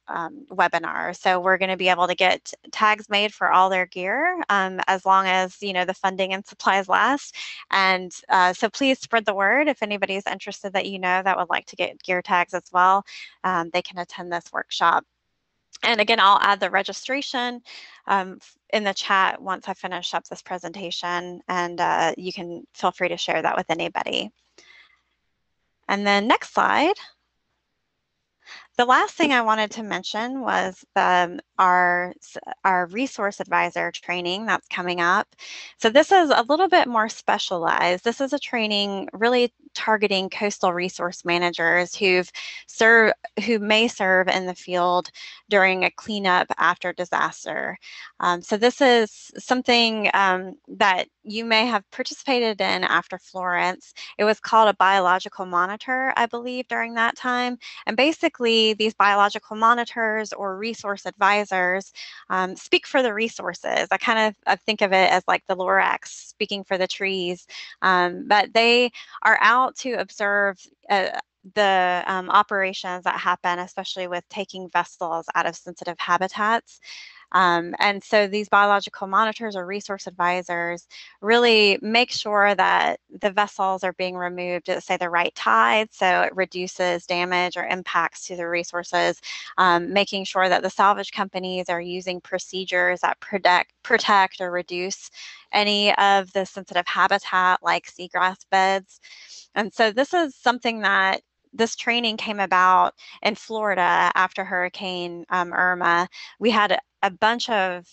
webinar. So we're going to be able to get tags made for all their gear as long as, you know, the funding and supplies last. And so please spread the word. If anybody's interested that you know that would like to get gear tags as well, they can attend this workshop. And again, I'll add the registration in the chat once I finish up this presentation, and you can feel free to share that with anybody. And then next slide. The last thing I wanted to mention was our resource advisor training that's coming up. So this is a little bit more specialized. This is a training really targeting coastal resource managers who may serve in the field during a cleanup after disaster. So this is something that you may have participated in after Florence. It was called a biological monitor, I believe, during that time. And basically, these biological monitors or resource advisors speak for the resources. I think of it as like the Lorax speaking for the trees, but they are out to observe the operations that happen, especially with taking vessels out of sensitive habitats. And so these biological monitors or resource advisors really make sure that the vessels are being removed at, say, the right tide, so it reduces damage or impacts to the resources, making sure that the salvage companies are using procedures that protect or reduce any of the sensitive habitat like seagrass beds. And so this is something that this training came about in Florida after Hurricane Irma. We had a bunch of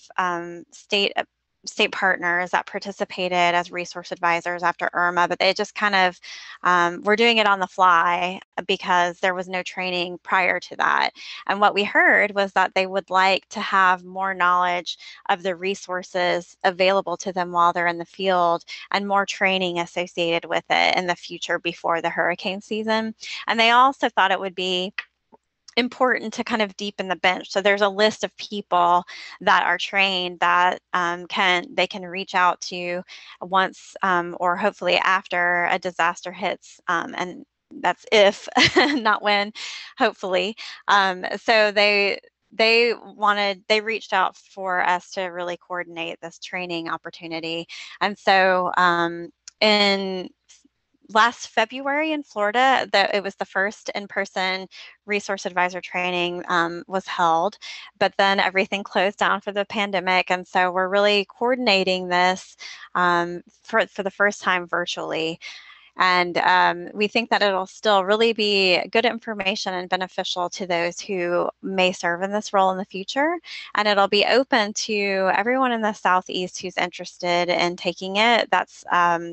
state partners that participated as resource advisors after Irma, but they just kind of were doing it on the fly because there was no training prior to that. And what we heard was that they would like to have more knowledge of the resources available to them while they're in the field and more training associated with it in the future before the hurricane season. And they also thought it would be important to kind of deepen the bench. So there's a list of people that are trained that they can reach out to once or hopefully after a disaster hits, and that's if, not when, hopefully. So they reached out for us to really coordinate this training opportunity. And so in last February in Florida, it was the first in-person resource advisor training was held, but then everything closed down for the pandemic. And so we're really coordinating this for the first time virtually. And we think that it'll still really be good information and beneficial to those who may serve in this role in the future. And it'll be open to everyone in the Southeast who's interested in taking it. That's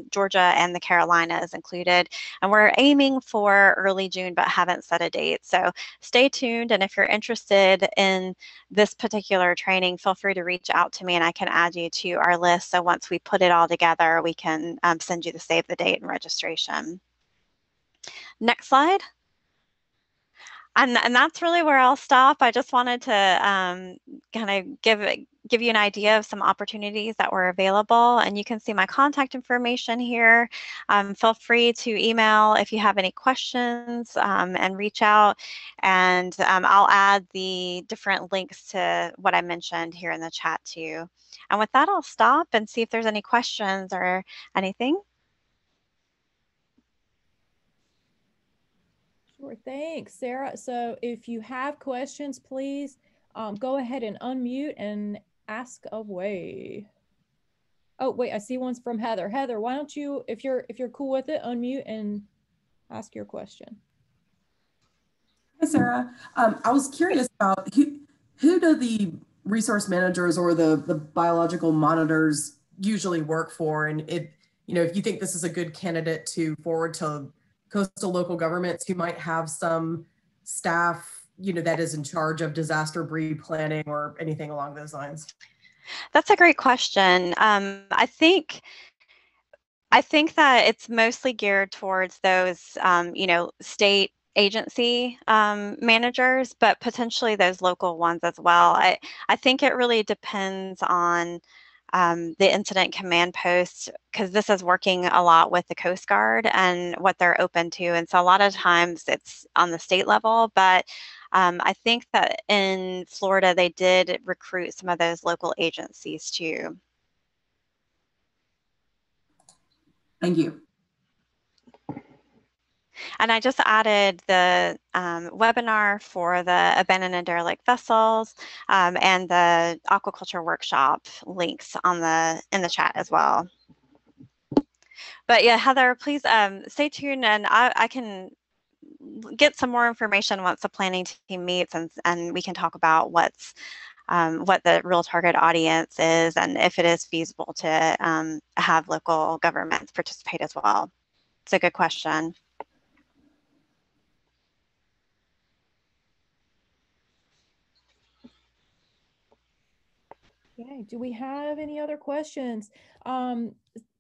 Georgia and the Carolinas included. And we're aiming for early June, but haven't set a date. So stay tuned. And if you're interested in this particular training, feel free to reach out to me and I can add you to our list. So once we put it all together, we can send you the save the date and registration. Next slide. And that's really where I'll stop. I just wanted to kind of give you an idea of some opportunities that were available, and you can see my contact information here. Feel free to email if you have any questions and reach out, and I'll add the different links to what I mentioned here in the chat too. And with that, I'll stop and see if there's any questions or anything. Sure, thanks, Sarah. So if you have questions, please go ahead and unmute and ask away. Oh, wait, I see one's from Heather. Heather, why don't you, if you're cool with it, unmute and ask your question. Hi, Sarah. I was curious about who do the resource managers or the biological monitors usually work for? And if you think this is a good candidate to forward to coastal local governments who might have some staff that is in charge of disaster pre-planning or anything along those lines? That's a great question. I think that it's mostly geared towards those, state agency managers, but potentially those local ones as well. I think it really depends on the incident command post, because this is working a lot with the Coast Guard and what they're open to. And so a lot of times it's on the state level, but I think that in Florida, they did recruit some of those local agencies too. Thank you. And I just added the webinar for the abandoned and derelict vessels and the aquaculture workshop links in the chat as well. But yeah, Heather, please stay tuned, and I can get some more information once the planning team meets, and we can talk about what the real target audience is and if it is feasible to have local governments participate as well. It's a good question. Okay, do we have any other questions?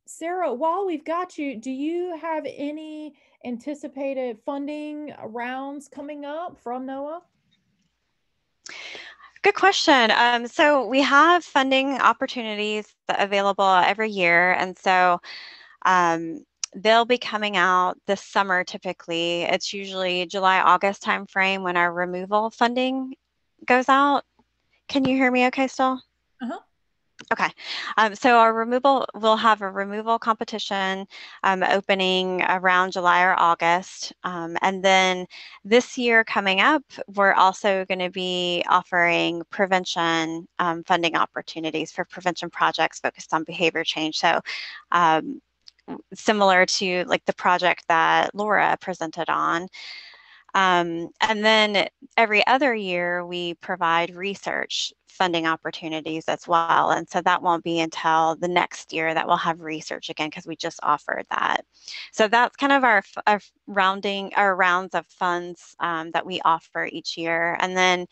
Sarah, while we've got you, do you have any anticipated funding rounds coming up from NOAA? Good question. So we have funding opportunities available every year, and so they'll be coming out this summer typically. It's usually July, August timeframe when our removal funding goes out. Can you hear me okay still? Uh-huh. Okay, so we'll have a removal competition opening around July or August. And then this year coming up, we're also going to be offering prevention funding opportunities for prevention projects focused on behavior change. So similar to like the project that Laura presented on. And then every other year, we provide research funding opportunities as well. And so that won't be until the next year that we'll have research again, because we just offered that. So that's kind of our rounds of funds that we offer each year. And then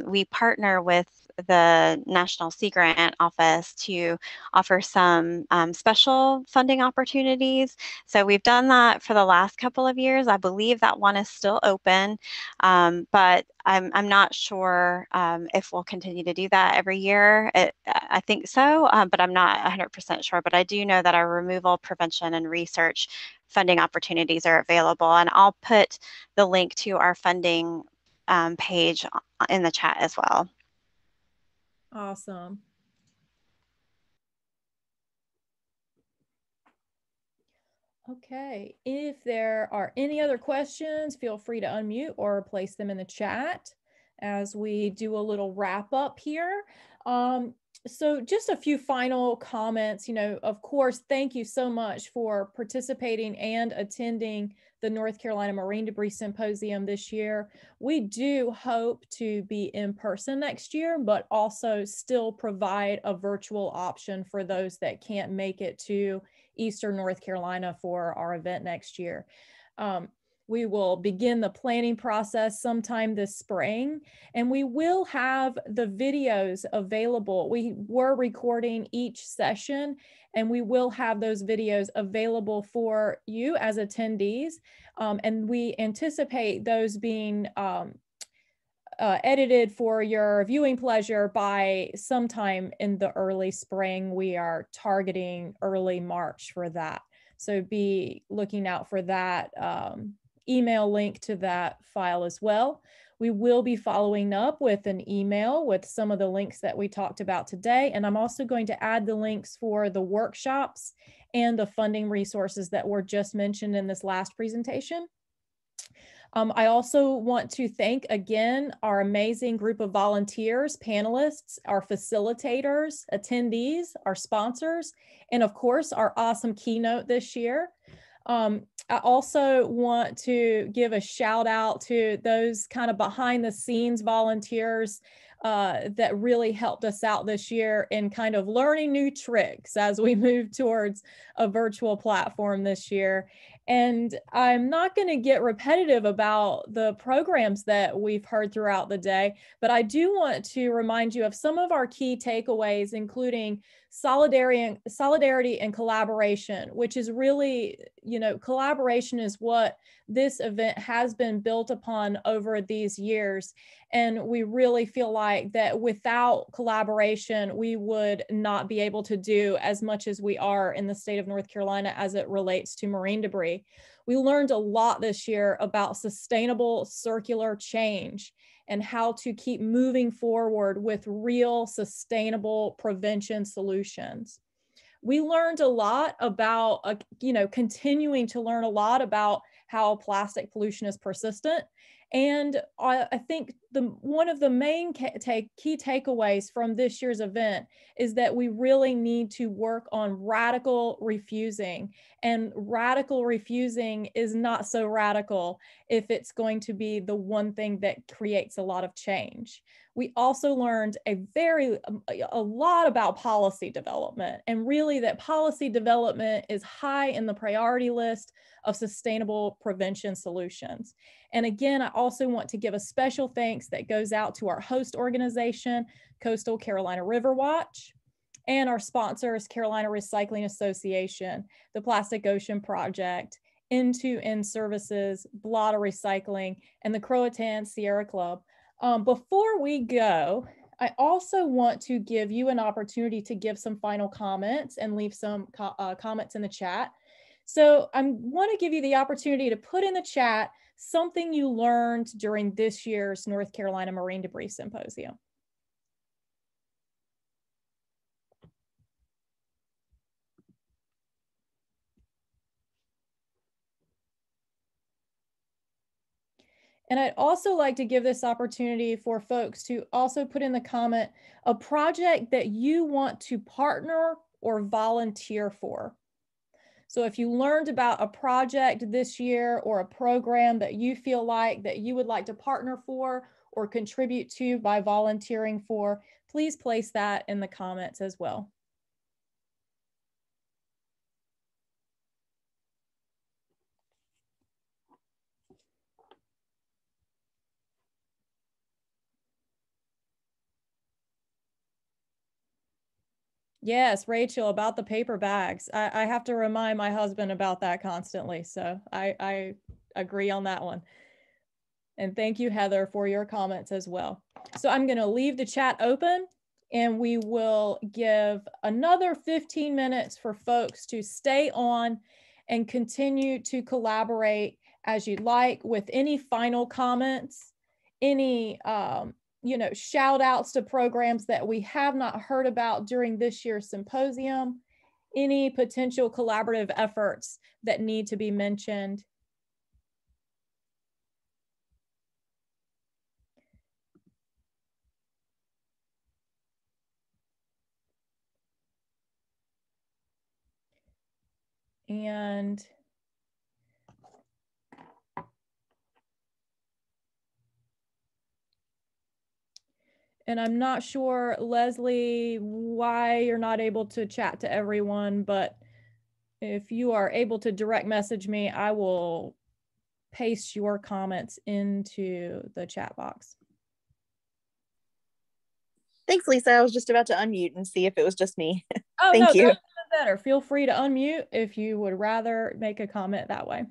we partner with the National Sea Grant Office to offer some special funding opportunities. So we've done that for the last couple of years. I believe that one is still open, but I'm not sure if we'll continue to do that every year. I think so, but I'm not 100% sure. But I do know that our removal, prevention, and research funding opportunities are available. And I'll put the link to our funding page in the chat as well. Awesome. Okay, if there are any other questions, feel free to unmute or place them in the chat as we do a little wrap up here. So just a few final comments. Of course, thank you so much for participating and attending the North Carolina Marine Debris Symposium this year. We do hope to be in person next year, but also still provide a virtual option for those that can't make it to Eastern North Carolina for our event next year. We will begin the planning process sometime this spring, and we will have the videos available. We were recording each session, and we will have those videos available for you as attendees. And we anticipate those being edited for your viewing pleasure by sometime in the early spring. We are targeting early March for that. So be looking out for that email link to that file as well. We will be following up with an email with some of the links that we talked about today. And I'm also going to add the links for the workshops and the funding resources that were just mentioned in this last presentation. I also want to thank again our amazing group of volunteers, panelists, our facilitators, attendees, our sponsors, and of course, our awesome keynote this year. I also want to give a shout out to those kind of behind the scenes volunteers that really helped us out this year in kind of learning new tricks as we move towards a virtual platform this year. And I'm not going to get repetitive about the programs that we've heard throughout the day, but I do want to remind you of some of our key takeaways, including solidarity and collaboration, which is really, collaboration is what this event has been built upon over these years. And we really feel like that without collaboration, we would not be able to do as much as we are in the state of North Carolina as it relates to marine debris. We learned a lot this year about sustainable circular change and how to keep moving forward with real sustainable prevention solutions. We learned a lot about, continuing to learn a lot about how plastic pollution is persistent. And I think one of the main key takeaways from this year's event is that we really need to work on radical refusing. And radical refusing is not so radical if it's going to be the one thing that creates a lot of change. We also learned a lot about policy development, and really that policy development is high in the priority list of sustainable prevention solutions. And again, I also want to give a special thanks that goes out to our host organization, Coastal Carolina River Watch, and our sponsors, Carolina Recycling Association, the Plastic Ocean Project, End-to-End Services, Blotter Recycling, and the Croatan Sierra Club. Before we go, I also want to give you an opportunity to give some final comments and leave some comments in the chat. So I want to give you the opportunity to put in the chat something you learned during this year's North Carolina Marine Debris Symposium. And I'd also like to give this opportunity for folks to also put in the comment a project that you want to partner or volunteer for. So if you learned about a project this year or a program that you feel like that you would like to partner for or contribute to by volunteering for, please place that in the comments as well. Yes, Rachel, about the paper bags. I have to remind my husband about that constantly. So I agree on that one. And thank you, Heather, for your comments as well. So I'm going to leave the chat open, and we will give another 15 minutes for folks to stay on and continue to collaborate as you'd like with any final comments, any shout outs to programs that we have not heard about during this year's symposium, any potential collaborative efforts that need to be mentioned. And I'm not sure, Leslie, why you're not able to chat to everyone, but if you are able to direct message me, I will paste your comments into the chat box. Thanks, Lisa. I was just about to unmute and see if it was just me. Oh, Thank you. That's even better. Feel free to unmute if you would rather make a comment that way.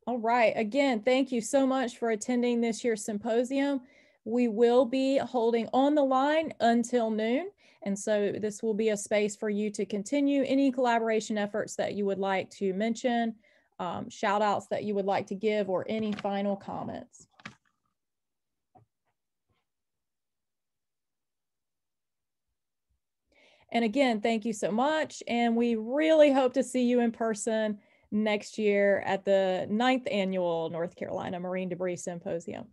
All right. Again, thank you so much for attending this year's symposium. We will be holding on the line until noon. And so this will be a space for you to continue any collaboration efforts that you would like to mention, shout outs that you would like to give, or any final comments. And again, thank you so much. And we really hope to see you in person next year at the 9th annual North Carolina Marine Debris Symposium.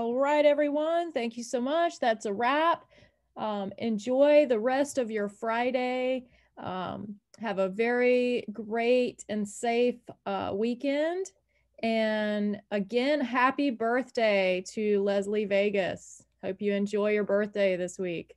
All right, everyone. Thank you so much. That's a wrap. Enjoy the rest of your Friday. Have a very great and safe weekend. And again, happy birthday to Leslie Vegas. Hope you enjoy your birthday this week.